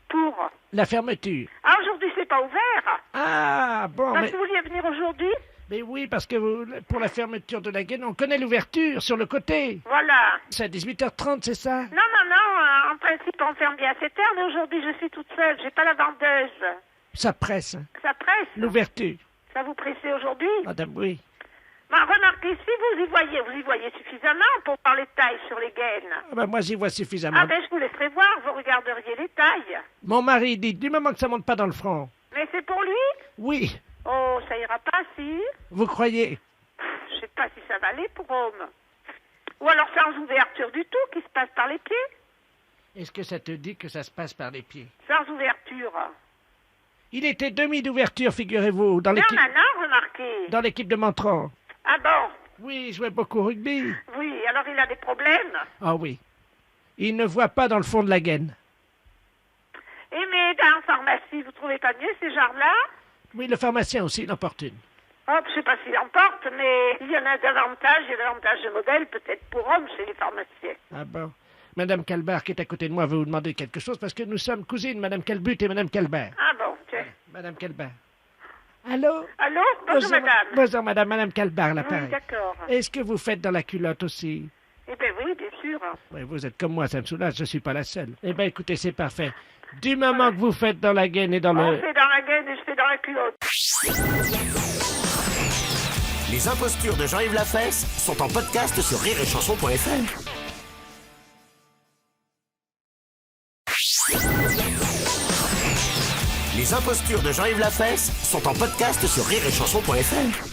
Pour... La fermeture. Ah, aujourd'hui, c'est pas ouvert. Ah, bon, Parce mais... que vous vouliez venir aujourd'hui? Mais oui, parce que pour la fermeture de la gaine, on connaît l'ouverture sur le côté. Voilà. C'est à 18h30, c'est ça? Non, non, non, en principe, on ferme bien à 7 heures, mais aujourd'hui, je suis toute seule, j'ai pas la vendeuse. Ça presse. Hein. Ça presse? L'ouverture. Ça vous pressait aujourd'hui? Madame, oui. Ben, remarquez, si vous y voyez suffisamment pour voir les tailles sur les gaines. Ah ben, moi, j'y vois suffisamment. Ah ben, je vous laisserai voir, vous regarderiez les tailles. Mon mari dit, du moment que ça monte pas dans le front. Mais c'est pour lui? Oui. Oh, ça ira pas, si? Vous croyez? Je sais pas si ça va aller pour homme. Ou alors sans ouverture du tout, qui se passe par les pieds? Est-ce que ça te dit que ça se passe par les pieds? Sans ouverture. Il était demi d'ouverture, figurez-vous, dans l'équipe... Non, remarquez. Dans l'équipe de Montrond. Ah bon? Oui, il jouait beaucoup au rugby. Oui, alors il a des problèmes? Ah oui. Il ne voit pas dans le fond de la gaine. Et mais dans la pharmacie, vous trouvez pas mieux ces genres-là? Oui, le pharmacien aussi, il en porte une. Oh, je sais pas s'il en porte, mais il y en a davantage, il y a davantage de modèles, peut-être pour hommes chez les pharmaciens. Ah bon. Madame Calbert, qui est à côté de moi, veut vous demander quelque chose parce que nous sommes cousines, Madame Calbut et Madame Calbert. Ah bon, tiens. Madame Calbert. Allô? Allô? Bonjour, madame. Bonjour, madame Calbert, l'appareil. Oui, d'accord. Est-ce que vous faites dans la culotte aussi? Eh bien oui, bien sûr. Oui, vous êtes comme moi, ça me soulage, je suis pas la seule. Eh bien, écoutez, c'est parfait. Du moment que vous faites dans la gaine et dans On le... fait dans la gaine et je fais dans la culotte. Les impostures de Jean-Yves Lafesse sont en podcast sur rireetchanson.fr. Les impostures de Jean-Yves Lafesse sont en podcast sur rireetchanson.fr.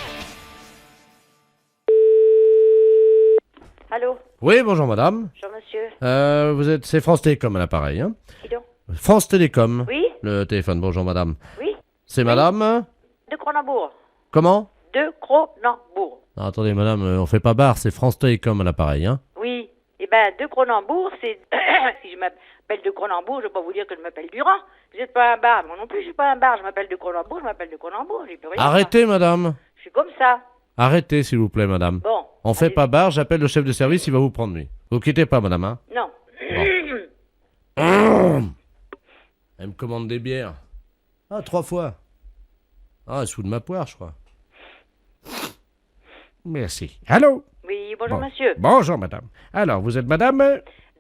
Allô? Oui, bonjour madame. Bonjour monsieur. C'est France Télécom à l'appareil, hein? Qui donc? France Télécom. Oui? Le téléphone, bonjour madame. Oui? C'est madame? De Cronenbourg. Comment? De Cronenbourg. Non, attendez madame, on fait pas barre, c'est France Télécom à l'appareil, hein? Oui. Eh ben, de Cronenbourg, c'est... si je m'appelle de Cronenbourg, je vais pas vous dire que je m'appelle Durand. Vous n'êtes pas un bar. Moi non plus, je suis pas un bar. Je m'appelle de Cronenbourg, je m'appelle de Cronenbourg. J'ai plus rien. Arrêtez madame. Je suis comme ça. Arrêtez s'il vous plaît madame. Bon. On fait pas barre, j'appelle le chef de service, il va vous prendre lui. Vous quittez pas madame, hein? Non. Elle me commande des bières. Ah, 3 fois. Ah, elle se fout de ma poire, je crois. Merci. Allô? Oui, bonjour Bon. monsieur. Bonjour, madame. Alors, vous êtes madame...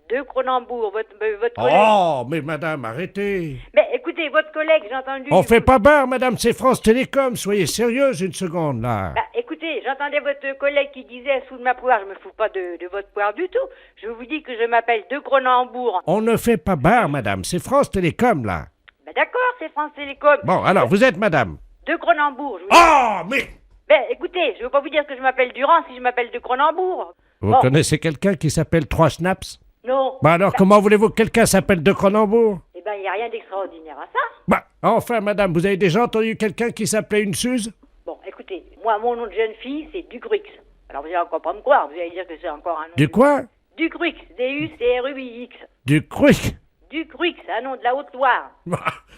De Cronenbourg, votre collègue. Oh, mais madame, arrêtez. Mais écoutez, votre collègue, j'ai entendu... On fait pas barre, madame, c'est France Télécom. Soyez sérieuse une seconde, là. Bah, écoutez, j'entendais votre collègue qui disait sous de ma poire, je me fous pas de votre poire du tout. Je vous dis que je m'appelle de Cronenbourg. On ne fait pas barre, madame, c'est France Télécom, là. Bah d'accord, c'est France Télécom. Bon, alors, vous êtes madame. De Cronenbourg. Je vous Oh, mais... Ben, écoutez, je veux pas vous dire que je m'appelle Durand si je m'appelle de Cronenbourg. Vous Bon. connaissez quelqu'un qui s'appelle 3 Schnaps? Non. Bah alors, comment voulez-vous que quelqu'un s'appelle de Cronenbourg? Eh ben, il n'y a rien d'extraordinaire à ça. Bah, enfin, madame, vous avez déjà entendu quelqu'un qui s'appelait une Suze? Bon, écoutez, moi, mon nom de jeune fille, c'est Ducrux. Alors, vous allez encore pas me croire, vous allez dire que c'est encore un nom... Du quoi? Ducrux, D-U-C-R-U-I-X. Du Cruic. Ducrux, un nom de la Haute-Loire.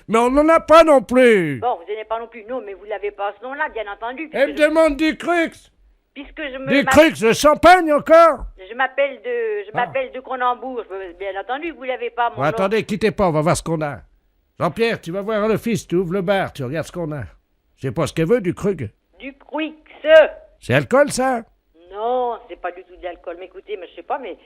Mais on n'en a pas non plus. Bon, vous n'avez pas non plus, non, mais vous l'avez pas ce nom-là, bien entendu. Elle me demande du Crux. Puisque je me... Du Crux de champagne encore? Je m'appelle de Cronenbourg, bien entendu, vous l'avez pas, mon Bon, nom. attendez, quittez pas, on va voir ce qu'on a. Jean-Pierre, tu vas voir à l'office, tu ouvres le bar, tu regardes ce qu'on a. Je sais pas ce qu'elle veut, du Krug. Ducrux. C'est alcool, ça? Non, c'est pas du tout de l'alcool. Mais écoutez, mais je sais pas, mais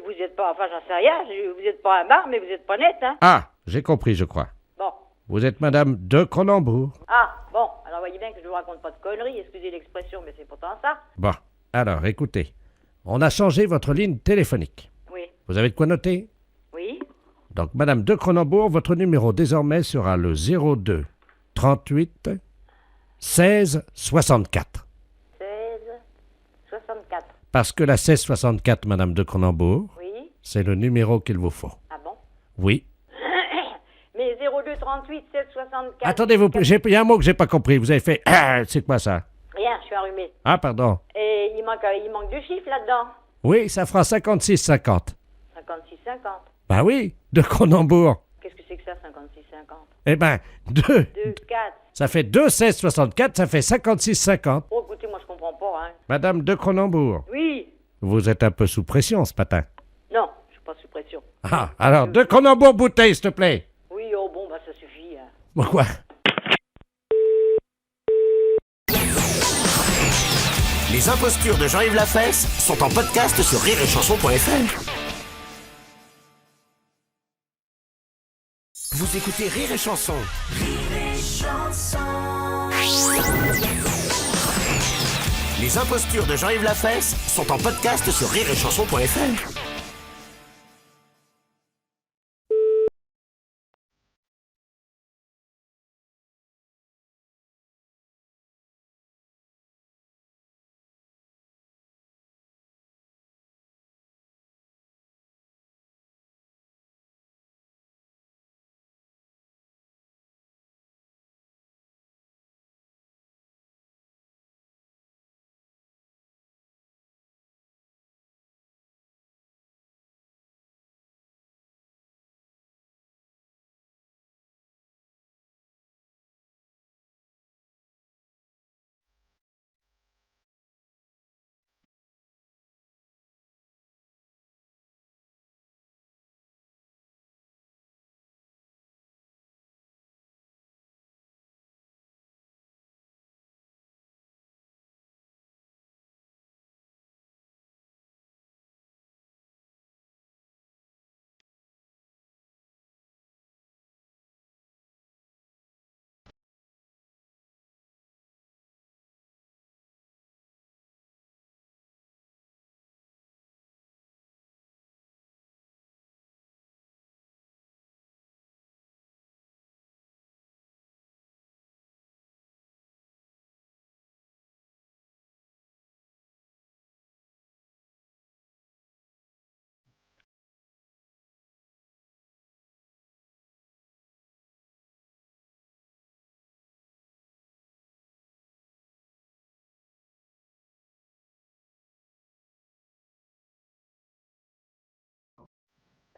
vous êtes pas, enfin j'en sais rien, vous êtes pas un bar, mais vous êtes pas net, hein. Ah, j'ai compris, je crois. Bon. Vous êtes madame de Cronenbourg. Ah, bon, alors voyez bien que je vous raconte pas de conneries, excusez l'expression, mais c'est pourtant ça. Bon, Alors, écoutez, on a changé votre ligne téléphonique. Oui. Vous avez de quoi noter? Oui. Donc, Madame de Cronenbourg, votre numéro désormais sera le 02 38 16 64. 16 64. Parce que la 16 64, Madame de Cronenbourg, Oui. c'est le numéro qu'il vous faut. Ah bon? Oui. Mais 02 38 16 64. Attendez, il y a un mot que j'ai pas compris. Vous avez fait c'est quoi ça? Rien, je suis enrhumée. Ah, pardon. Et il manque deux chiffres là-dedans. Oui, ça fera 56 50. 56 50. Ben oui, de Cronenbourg. Qu'est-ce que c'est que ça, 56 50? Eh ben, 2. 2 4. Ça fait 2 16 64, ça fait 56 50. Oh, écoutez, moi je comprends pas, hein. Madame de Cronenbourg, Oui. vous êtes un peu sous pression ce matin. Non, je suis pas sous pression. Ah, alors, de Cronenbourg bouteille, s'il te plaît. Oui, oh bon, bah ça suffit. Hein. Pourquoi? Les impostures de Jean-Yves Lafesse sont en podcast sur rireetchanson.fr. Vous écoutez Rire et Chanson. Les impostures de Jean-Yves Lafesse sont en podcast sur rireetchanson.fr.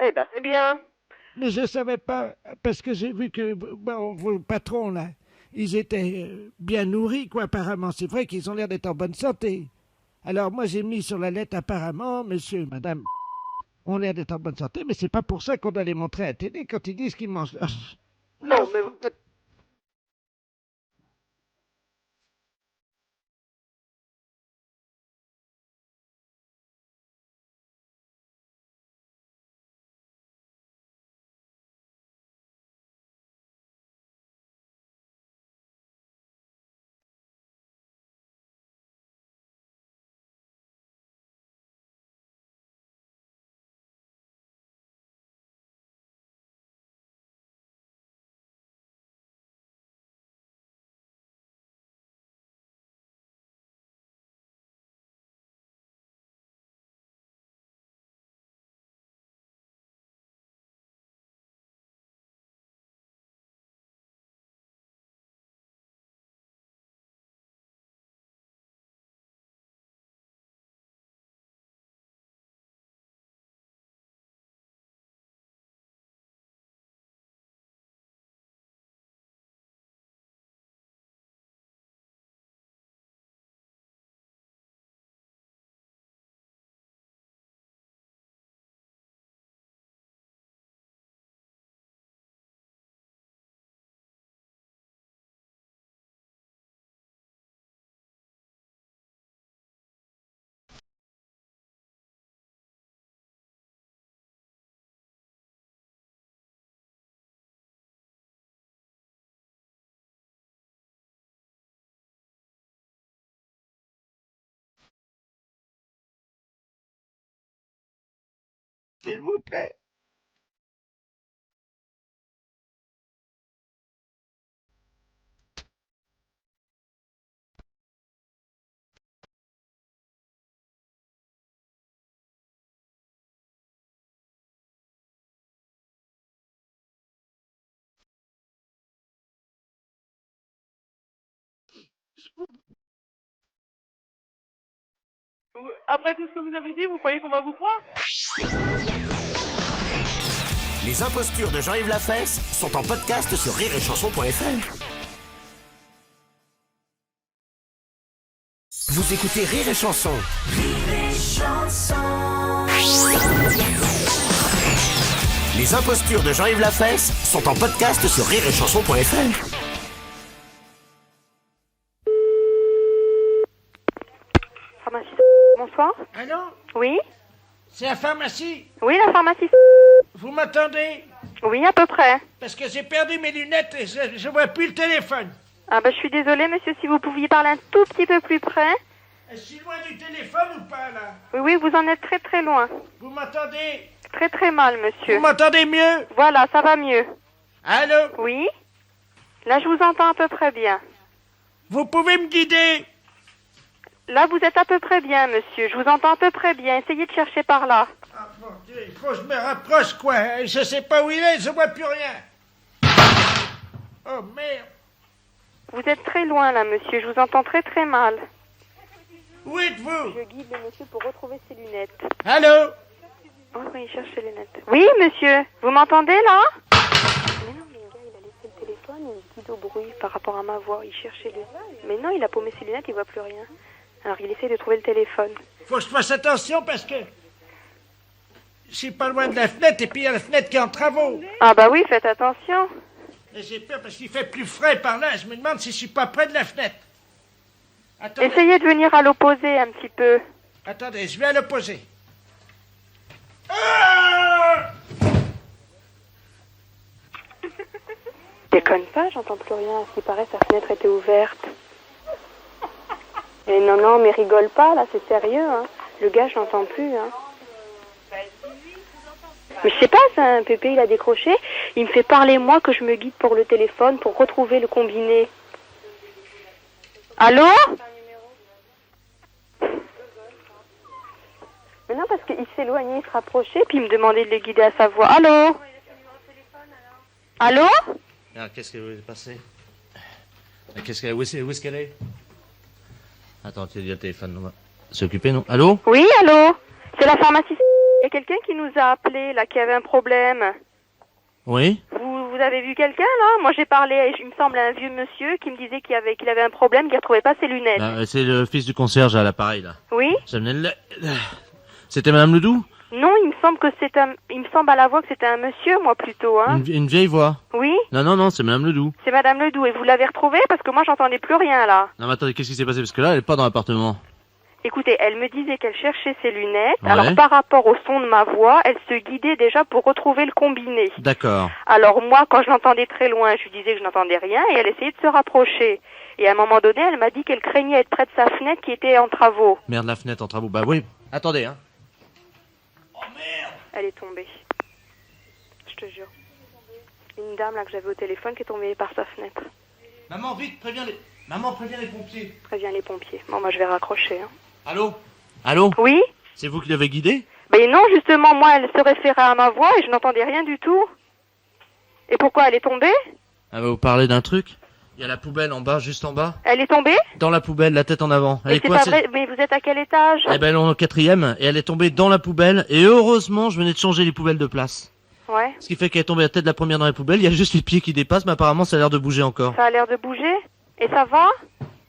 Eh ben, c'est bien. Mais je savais pas, parce que j'ai vu que bon, vos patrons, là, ils étaient bien nourris, quoi, apparemment. C'est vrai qu'ils ont l'air d'être en bonne santé. Alors, moi, j'ai mis sur la lettre, apparemment, monsieur, madame, ont l'air d'être en bonne santé, mais c'est pas pour ça qu'on doit les montrer à la télé quand ils disent qu'ils mangent. Non, mais vous êtes S'il vous plaît. Après tout ce que vous avez dit, vous croyez qu'on va vous croire? Les impostures de Jean-Yves Lafesse sont en podcast sur rireetchanson.fr. Vous écoutez Rire et Chanson. Rire et Chanson. Les impostures de Jean-Yves Lafesse sont en podcast sur rireetchanson.fr. Pharmacie. Bonsoir. Allô? Oui? C'est la pharmacie? Oui, la pharmacie. Vous m'entendez? Oui, à peu près. Parce que j'ai perdu mes lunettes et je vois plus le téléphone. Ah bah je suis désolée, monsieur, si vous pouviez parler un tout petit peu plus près. Je suis loin du téléphone ou pas, là? Oui, oui, vous en êtes très très loin. Vous m'entendez? Très très mal, monsieur. Vous m'entendez mieux? Voilà, ça va mieux. Allô? Oui? Là, je vous entends à peu près bien. Vous pouvez me guider? Là, vous êtes à peu près bien, monsieur. Je vous entends à peu près bien. Essayez de chercher par là. Ah, mon Dieu, il faut que je me rapproche, quoi. Je sais pas où il est, je vois plus rien. Oh, merde. Vous êtes très loin, là, monsieur. Je vous entends très très mal. Où êtes-vous? Je guide le monsieur pour retrouver ses lunettes. Allô? Oh, oui, il cherche ses lunettes. Oui, monsieur. Vous m'entendez, là? Mais non, mais le gars, il a laissé le téléphone et il guide au bruit par rapport à ma voix. Il cherche ses lunettes. Mais non, il a paumé ses lunettes, il voit plus rien. Alors, il essaie de trouver le téléphone. Faut que je fasse attention parce que je suis pas loin de la fenêtre et puis il y a la fenêtre qui est en travaux. Ah bah oui, faites attention. Et j'ai peur parce qu'il fait plus frais par là. Je me demande si je suis pas près de la fenêtre. Attendez. Essayez de venir à l'opposé un petit peu. Attendez, je vais à l'opposé. Ah! Déconne pas, j'entends plus rien. À ce qui paraît, sa fenêtre était ouverte. Et non, non, mais rigole pas, là, c'est sérieux, hein. Le gars, je l'entends plus, hein. Mais je sais pas, c'est un pépé, il a décroché. Il me fait parler, moi, que je me guide pour le téléphone, pour retrouver le combiné. Allô? Mais non, parce qu'il s'éloignait, il se rapprochait, puis il me demandait de le guider à sa voix. Allô? Allô? Ah, qu'est-ce qui est passé? Où est-ce qu'elle est? Attends, tu as dit le téléphone, non? C'est occupé, non? Allô? Oui, allô? C'est la pharmacie. Il y a quelqu'un qui nous a appelé, là, qui avait un problème. Oui? Vous avez vu quelqu'un, là? Moi, j'ai parlé, il me semble, à un vieux monsieur qui me disait qu'il avait un problème, qu'il ne retrouvait pas ses lunettes. Bah, c'est le fils du concierge à l'appareil, là. Oui? C'était Madame Ledoux? Non, il me semble que il me semble à la voix que c'était un monsieur, moi, plutôt, hein. Une vieille voix? Oui? Non, c'est Madame Ledoux. C'est Madame Ledoux, et vous l'avez retrouvée? Parce que moi, j'entendais plus rien, là. Non, mais attendez, qu'est-ce qui s'est passé? Parce que là, elle est pas dans l'appartement. Écoutez, elle me disait qu'elle cherchait ses lunettes. Ouais. Alors, par rapport au son de ma voix, elle se guidait déjà pour retrouver le combiné. D'accord. Alors, moi, quand je l'entendais très loin, je lui disais que je n'entendais rien et elle essayait de se rapprocher. Et à un moment donné, elle m'a dit qu'elle craignait être près de sa fenêtre qui était en travaux. Merde, la fenêtre en travaux. Bah oui. Attendez, hein. Elle est tombée. Je te jure. Une dame, là, que j'avais au téléphone qui est tombée par sa fenêtre. Maman, vite, préviens les pompiers. Préviens les pompiers. Bon, moi, je vais raccrocher, hein. Allô? Allô? Oui? C'est vous qui l'avez guidée? Ben non, justement, moi, elle se référait à ma voix et je n'entendais rien du tout. Et pourquoi elle est tombée? Ah, vous parlez d'un truc? Il y a la poubelle en bas, juste en bas. Elle est tombée? Dans la poubelle, la tête en avant. Elle Mais est c'est quoi, pas vrai, mais vous êtes à quel étage? Eh ben, elle est au 4e et elle est tombée dans la poubelle. Et heureusement, je venais de changer les poubelles de place. Ouais. Ce qui fait qu'elle est tombée la tête de la première dans la poubelle. Il y a juste les pieds qui dépassent, mais apparemment, ça a l'air de bouger encore. Ça a l'air de bouger? Et ça va?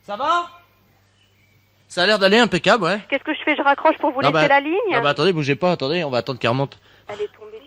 Ça va? Ça a l'air d'aller impeccable, ouais. Qu'est-ce que je fais? Je raccroche pour vous laisser la ligne? Ah bah attendez, bougez pas, attendez, on va attendre qu'elle remonte. Elle est tombée.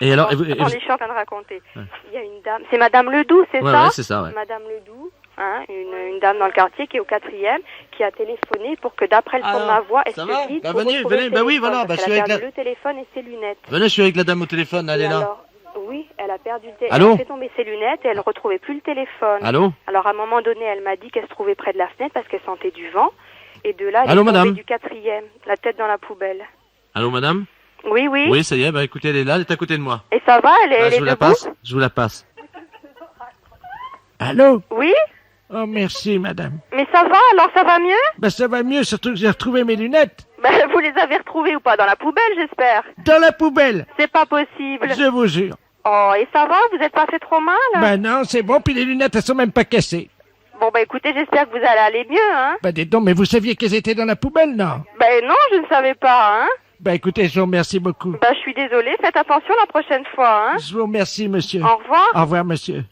Et alors, Attendez, je suis en train de raconter. Il y a une dame, c'est Madame Ledoux, c'est Ouais, ça? ouais, c'est ça, ouais. Madame Ledoux, hein, une dame dans le quartier qui est au 4e, qui a téléphoné pour que d'après le son de ma voix, elle ça se va guide Bah, pour venez, retrouver venez, le bah oui, téléphone, voilà, bah, parce je suis qu'elle a avec perdu le téléphone et ses lunettes. Venez, je suis avec la dame au téléphone, elle Et est là. alors, oui, elle a perdu le téléphone. Allô? Elle a fait tomber ses lunettes et elle ne retrouvait plus le téléphone. Allô? Alors à un moment donné, elle m'a dit qu'elle se trouvait près de la fenêtre parce qu'elle sentait du vent. Et de là, elle Allô, est tombée madame? du 4e, la tête dans la poubelle. Allô, madame? Oui, oui. Oui, ça y est, bah écoutez, elle est là, elle est à côté de moi. Et ça va, elle Bah, est je vous la debout? passe. Je vous la passe. Allô? Oui? Oh, merci, madame. Mais ça va, alors ça va mieux? Ben, ça va mieux, surtout que j'ai retrouvé mes lunettes. Ben, vous les avez retrouvées ou pas? Dans la poubelle, j'espère. Dans la poubelle. C'est pas possible. Je vous jure. Oh, et ça va? Vous êtes pas fait trop mal? Ben non, c'est bon, puis les lunettes, elles sont même pas cassées. Bon, bah écoutez, j'espère que vous allez aller mieux, hein? Ben dites donc, mais vous saviez qu'elles étaient dans la poubelle, non? Ben non, je ne savais pas, hein? Ben écoutez, je vous remercie beaucoup. Ben, je suis désolée, faites attention la prochaine fois, hein? Je vous remercie, monsieur. Au revoir. Au revoir, monsieur.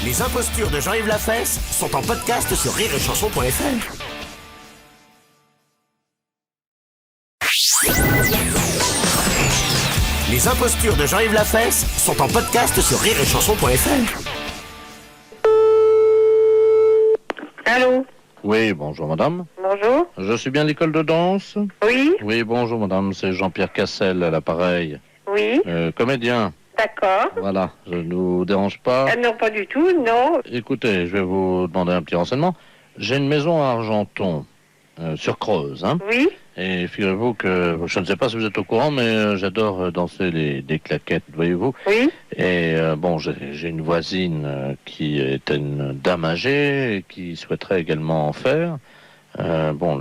Les impostures de Jean-Yves Lafesse sont en podcast sur rireetchanson.fr. Les impostures de Jean-Yves Lafesse sont en podcast sur rireetchanson.fr. Allô? Oui, bonjour madame. Bonjour. Je suis bien à l'école de danse? Oui. Oui, bonjour madame, c'est Jean-Pierre Cassel à l'appareil. Oui. Comédien. D'accord. Voilà, je ne vous dérange pas. Non, pas du tout, non. Écoutez, je vais vous demander un petit renseignement. J'ai une maison à Argenton, sur Creuse, hein. Oui. Et figurez-vous que, je ne sais pas si vous êtes au courant, mais j'adore danser des claquettes, voyez-vous. Oui. Et bon, j'ai une voisine qui est une dame âgée et qui souhaiterait également en faire. Bon,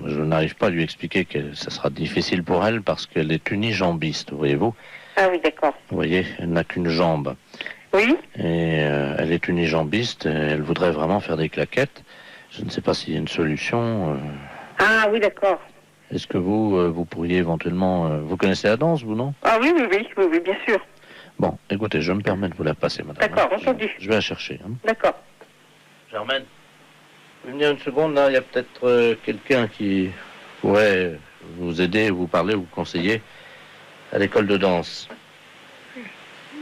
je n'arrive pas à lui expliquer que ça sera difficile pour elle parce qu'elle est unijambiste, voyez-vous. Ah oui, d'accord. Vous voyez, elle n'a qu'une jambe. Oui. Et elle est unijambiste et elle voudrait vraiment faire des claquettes. Je ne sais pas s'il y a une solution. Ah oui, d'accord. Est-ce que vous pourriez éventuellement... vous connaissez la danse, vous, non? Ah oui, bien sûr. Bon, écoutez, je me permets de vous la passer, madame. D'accord, entendu. Je vais la chercher. Hein. D'accord. Germaine, vous venir une seconde, là, il y a peut-être quelqu'un qui pourrait vous aider, vous parler, vous conseiller à l'école de danse.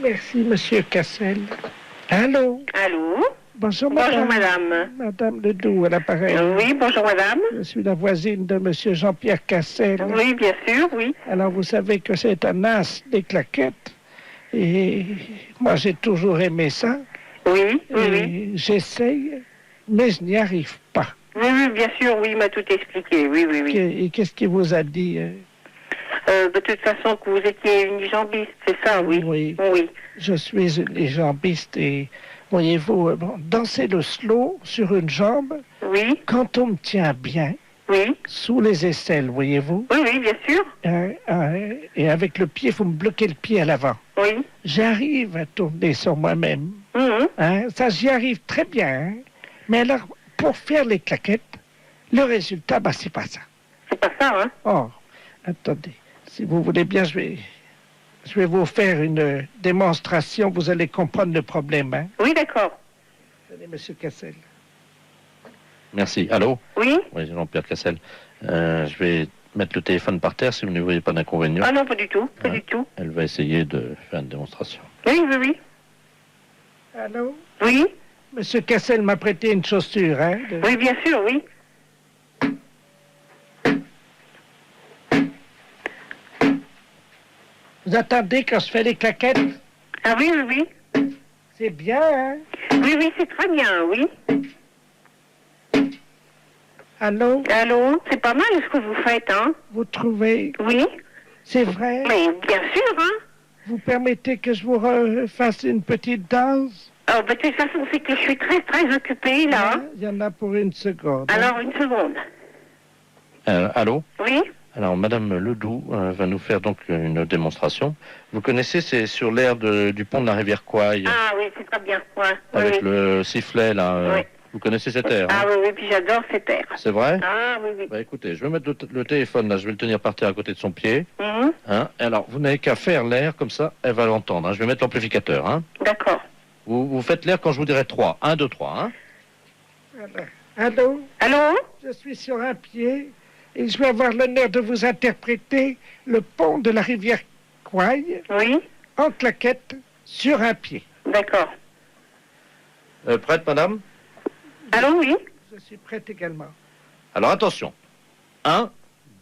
Merci, monsieur Cassel. Allô? Allô? Bonjour, Bonjour, madame. madame. Madame Ledoux, à l'appareil. Oui, bonjour, madame. Je suis la voisine de monsieur Jean-Pierre Cassel. Oui, bien sûr, oui. Alors, vous savez que c'est un as des claquettes. Et moi, j'ai toujours aimé ça. Oui, oui, Et oui. j'essaye, mais je n'y arrive pas. Oui, oui, bien sûr, oui, il m'a tout expliqué, oui, oui, oui. Et qu'est-ce qu'il vous a dit De toute façon, que vous étiez unijambiste, c'est ça, oui. Oui. Oui. Je suis unijambiste et, voyez-vous, bon, danser le slow sur une jambe, oui. Quand on me tient bien, oui. Sous les aisselles, voyez-vous. Oui, oui, bien sûr. Et avec le pied, il faut me bloquer le pied à l'avant. Oui. J'arrive à tourner sur moi-même. Ça, j'y arrive très bien. Hein. Mais alors, pour faire les claquettes, le résultat, c'est pas ça. C'est pas ça, hein? Oh, attendez. Si vous voulez bien, je vais vous faire une démonstration. Vous allez comprendre le problème. Hein? Oui, d'accord. Allez, monsieur Cassel. Merci. Allô? Oui? Oui, Jean-Pierre Cassel. Je vais mettre le téléphone par terre si vous ne voyez pas d'inconvénient. Ah non, pas du tout, pas du tout. Elle va essayer de faire une démonstration. Oui, oui, oui. Allô? Oui? Monsieur Cassel m'a prêté une chaussure, hein? Oui, bien sûr, oui. Vous attendez quand je fais les claquettes? Ah oui, oui, oui. C'est bien, hein? Oui, oui, c'est très bien, oui. Allô? Allô? C'est pas mal ce que vous faites, hein? Vous trouvez? Oui. C'est vrai? Mais bien sûr, hein? Vous permettez que je vous fasse une petite danse? Oh, de toute façon, c'est que je suis très, très occupée, là. Il y en a pour une seconde. Alors, une seconde. Allô? Oui? Alors, Madame Ledoux va nous faire donc une démonstration. Vous connaissez, c'est sur l'air du pont de la rivière Quaille. Ah oui, c'est très bien, ouais. Avec oui. le sifflet, là. Oui. Vous connaissez cet air? Ah hein? oui, oui, puis j'adore cet air. C'est vrai? Ah oui, oui. Bah écoutez, je vais mettre le téléphone, là, je vais le tenir par terre à côté de son pied. Hein? Alors, vous n'avez qu'à faire l'air, comme ça, elle va l'entendre. Hein? Je vais mettre l'amplificateur. Hein? D'accord. Vous faites l'air quand je vous dirai 3. 1, 2, 3. Hein? Allô? Allô? Je suis sur un pied et je vais avoir l'honneur de vous interpréter le pont de la rivière Quaille. Oui. En claquette sur un pied. D'accord. Prête, madame? Allô, oui? Je suis prête également. Alors, attention. 1,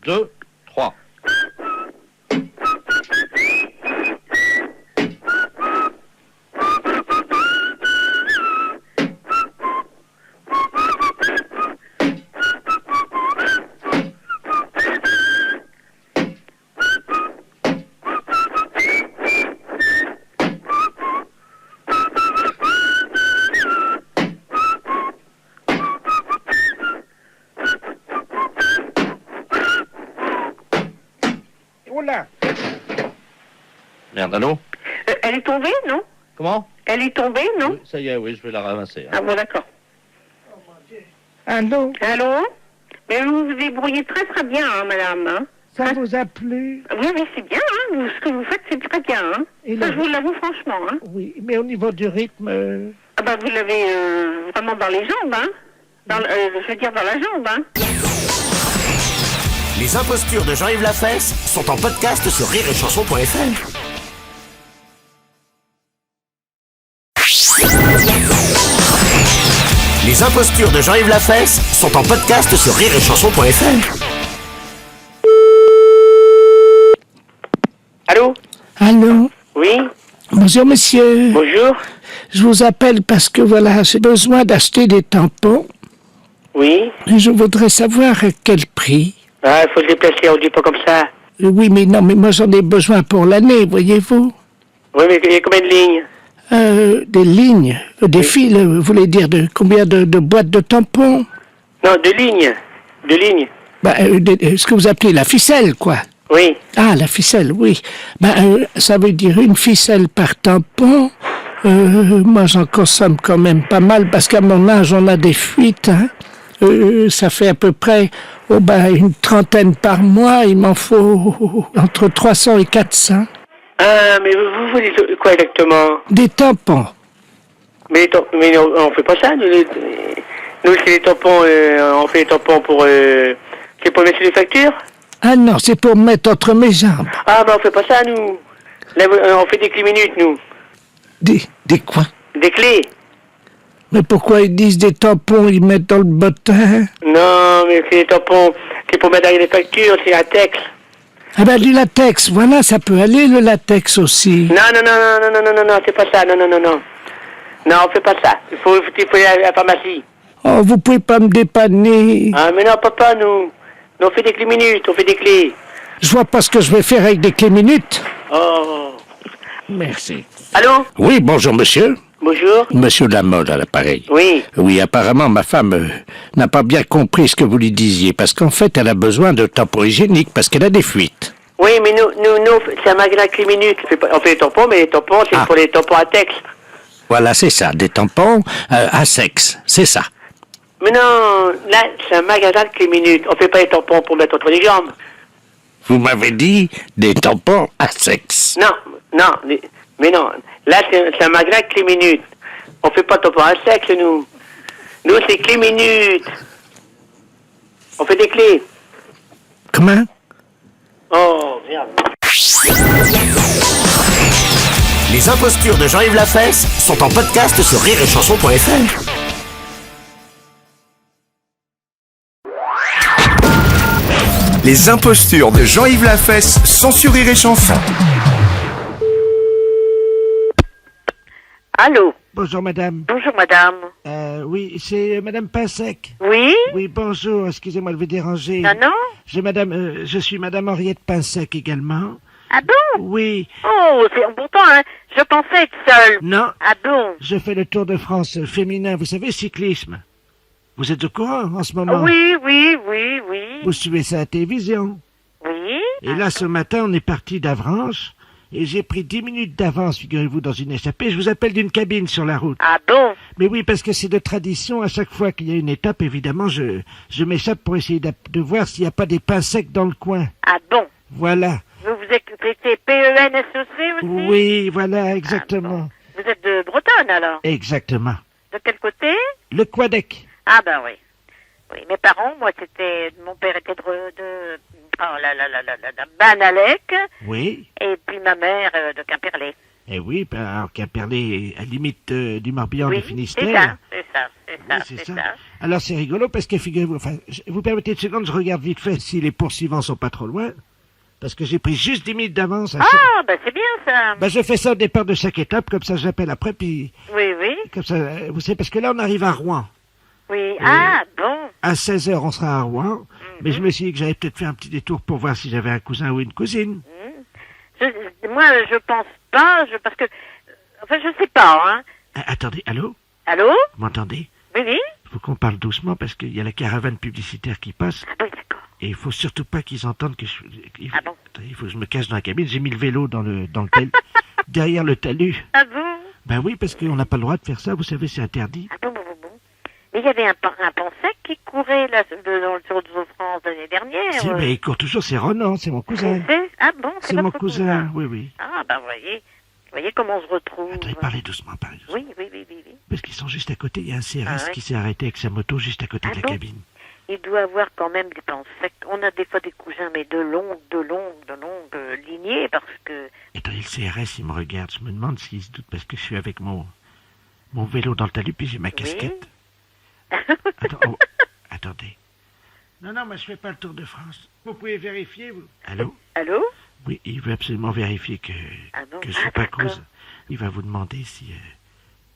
2, 3. merde, allô? Elle est tombée, non? Comment? Elle est tombée, non? Oui, ça y est, oui, je vais la ramasser. Ah bon, d'accord. Allô? Allô? Mais vous vous débrouillez très très bien, hein, madame. Hein? Ça vous a plu? Oui, mais c'est bien, hein? Ce que vous faites, c'est très bien. Hein? Ça, je vous l'avoue franchement. Hein? Oui, mais au niveau du rythme... Ah bah, vous l'avez vraiment dans les jambes, hein? Je veux dire dans la jambe, hein? Les impostures de Jean-Yves Lafesse sont en podcast sur rireetchanson.fr. Les impostures de Jean-Yves Lafesse sont en podcast sur rireetchanson.fr. Allô? Allô? Oui? Bonjour, monsieur. Bonjour. Je vous appelle parce que, voilà, j'ai besoin d'acheter des tampons. Oui? Et je voudrais savoir à quel prix. Ah, il faut se déplacer, on dit pas comme ça. Oui, mais non, mais moi j'en ai besoin pour l'année, voyez-vous. Oui, mais il y a combien de lignes? Des lignes, des fils, vous voulez dire combien de boîtes de tampons? Non, de lignes. De lignes. Bah, ce que vous appelez la ficelle, quoi. Oui. Ah, la ficelle, oui. Ben, ça veut dire une ficelle par tampon. Moi, j'en consomme quand même pas mal, parce qu'à mon âge, on a des fuites, hein. Ça fait à peu près une trentaine par mois. Il m'en faut entre 300 et 400. Ah, mais vous voulez quoi exactement? Des tampons. Mais non, on fait pas ça. Nous c'est les tampons, on fait les tampons pour... c'est pour mettre les factures? Ah non, c'est pour mettre entre mes jambes. Ah, ben on fait pas ça, nous. Là, on fait des clés minutes, nous. Des quoi? Des clés. Mais pourquoi ils disent des tampons, ils mettent dans le bottin? Non, mais c'est des tampons, c'est pour mettre derrière les factures, c'est latex. Ah ben du latex, voilà, ça peut aller le latex aussi. Non, c'est pas ça, non. Non, on fait pas ça. Il faut aller à la pharmacie. Oh, vous pouvez pas me dépanner. Ah, mais non, papa, nous on fait des clés minutes, on fait des clés. Je vois pas ce que je vais faire avec des clés minutes. Oh. Merci. Allô? Oui, bonjour monsieur. Bonjour. Monsieur Lamolle à l'appareil. Oui. Oui, apparemment, ma femme n'a pas bien compris ce que vous lui disiez, parce qu'en fait, elle a besoin de tampons hygiéniques, parce qu'elle a des fuites. Oui, mais nous c'est un magasin clé minute. On fait les tampons, mais les tampons, c'est pour les tampons à texte. Voilà, c'est ça, des tampons à sexe, c'est ça. Mais non, là, c'est un magasin de clé minute. On fait pas les tampons pour mettre entre les jambes. Vous m'avez dit des tampons à sexe. Non, mais non. Là, c'est un magasin clé minute. On fait pas de tampons à sexe, nous. Nous, c'est clé minute. On fait des clés. Comment? Oh, merde. Les impostures de Jean-Yves Lafesse sont en podcast sur rireetchanson.fr. Les impostures de Jean-Yves Lafesse sont sur Rire et Chanson. Allô? Bonjour madame. Bonjour madame. Oui, c'est madame Pinsec. Oui? Oui, bonjour, excusez-moi de vous déranger. Non? Je suis madame Henriette Pinsec également. Ah bon? Oui. Oh, c'est pourtant, hein, je pensais être seule. Non. Ah bon? Je fais le Tour de France féminin, vous savez, cyclisme. Vous êtes au courant en ce moment? Oui. Vous suivez ça à la télévision? Oui. Et là, ce matin, on est parti d'Avranches, et j'ai pris 10 minutes d'avance, figurez-vous, dans une échappée. Je vous appelle d'une cabine sur la route. Ah bon? Mais oui, parce que c'est de tradition, à chaque fois qu'il y a une étape, évidemment, je m'échappe pour essayer de voir s'il n'y a pas des pains secs dans le coin. Ah bon? Voilà. Vous êtes PENSOC aussi? Oui, voilà, exactement. Ah bon. Vous êtes de Bretonne, alors? Exactement. De quel côté? Le Quadec. Ah ben oui. Oui, mes parents, moi, mon père était de Banalec. Oui. Et puis ma mère de Quimperlé. Eh oui, alors Quimperlé, à la limite du Morbihan, oui, du Finistère. C'est ça. Alors c'est rigolo parce que figurez-vous, vous permettez une seconde, je regarde vite fait si les poursuivants sont pas trop loin. Parce que j'ai pris juste 10 minutes d'avance. Ben c'est bien ça. Ben je fais ça au départ de chaque étape, comme ça j'appelle après, puis... Oui. Comme ça, vous savez, parce que là on arrive à Rouen. Oui, bon. À 16h on sera à Rouen, mais je me suis dit que j'allais peut-être faire un petit détour pour voir si j'avais un cousin ou une cousine. Moi je pense pas, parce que... Enfin je sais pas, hein. Attendez, allô? Allô? Vous m'entendez? Oui. Il faut qu'on parle doucement parce qu'il y a la caravane publicitaire qui passe. Ah oui, d'accord. Et il faut surtout pas qu'ils entendent que je... Ah bon? Il faut que je me cache dans la cabine. J'ai mis le vélo dans le derrière le talus. Ah bon? Ben oui, parce qu'on n'a pas le droit de faire ça, vous savez, c'est interdit. Ah bon. Mais il y avait un pont sec qui courait là, dans le Tour de France l'année dernière. Si, mais il court toujours, c'est Ronan, c'est mon cousin. Ah bon, C'est mon votre cousin, oui. Ah ben voyez comment on se retrouve. Attendez, parlez doucement. Oui. Parce qu'ils sont juste à côté, il y a un CRS qui s'est arrêté avec sa moto juste à côté de la cabine. Il doit avoir quand même des ponts secs. On a des fois des cousins, mais de longues lignées, parce que... Attendez, le CRS, il me regarde, je me demande s'il se doute, parce que je suis avec mon vélo dans le talus, puis j'ai ma casquette. Attendez. Non, moi je fais pas le Tour de France. Vous pouvez vérifier, vous. Allô? Oui, il veut absolument vérifier que je suis pas cause. Il va vous demander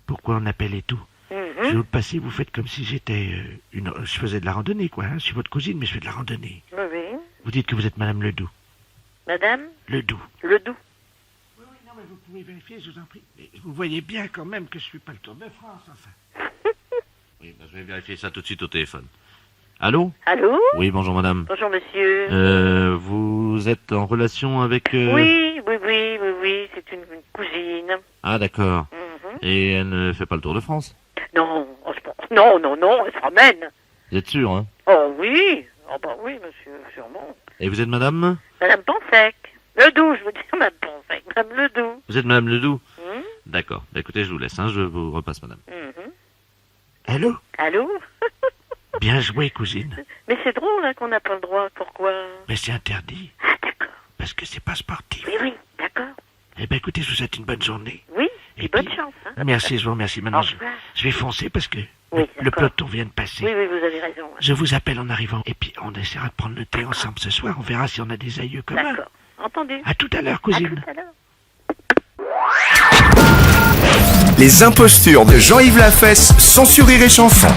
pourquoi on appelle et tout. Je vais vous le passer, vous faites comme si j'étais je faisais de la randonnée, quoi. Hein. Je suis votre cousine, mais je fais de la randonnée. Oui. Vous dites que vous êtes Madame Ledoux. Madame? Ledoux. Oui, non, mais vous pouvez vérifier, je vous en prie. Mais vous voyez bien quand même que je suis pas le Tour de France, enfin. Oui, je vais vérifier ça tout de suite au téléphone. Allô? Oui, bonjour madame. Bonjour monsieur. Vous êtes en relation avec... Oui, c'est une cousine. Ah d'accord. Et elle ne fait pas le Tour de France? Non, elle se ramène. Vous êtes sûr, hein? Oh oui, oui monsieur, sûrement. Et vous êtes madame? Madame Ponsec. Ledoux, je veux dire madame Ponsec, madame Ledoux. Vous êtes madame Ledoux? D'accord. Bah, écoutez, je vous laisse, hein, je vous repasse madame. Allô? Bien joué, cousine. Mais c'est drôle hein, qu'on n'a pas le droit, pourquoi? Mais c'est interdit. Ah d'accord. Parce que c'est pas sportif. Oui, d'accord. Eh ben écoutez, je vous souhaite une bonne journée. Oui, et bonne chance. Hein. Merci, je vous remercie. Maintenant, je vais foncer parce que le peloton vient de passer. Oui, vous avez raison. Hein. Je vous appelle en arrivant et puis on essaiera de prendre le thé ensemble ce soir. On verra si on a des aïeux communs. D'accord, entendu. À tout à l'heure, cousine. À tout à l'heure. Les impostures de Jean-Yves Lafesse, sans Rire et Chanson.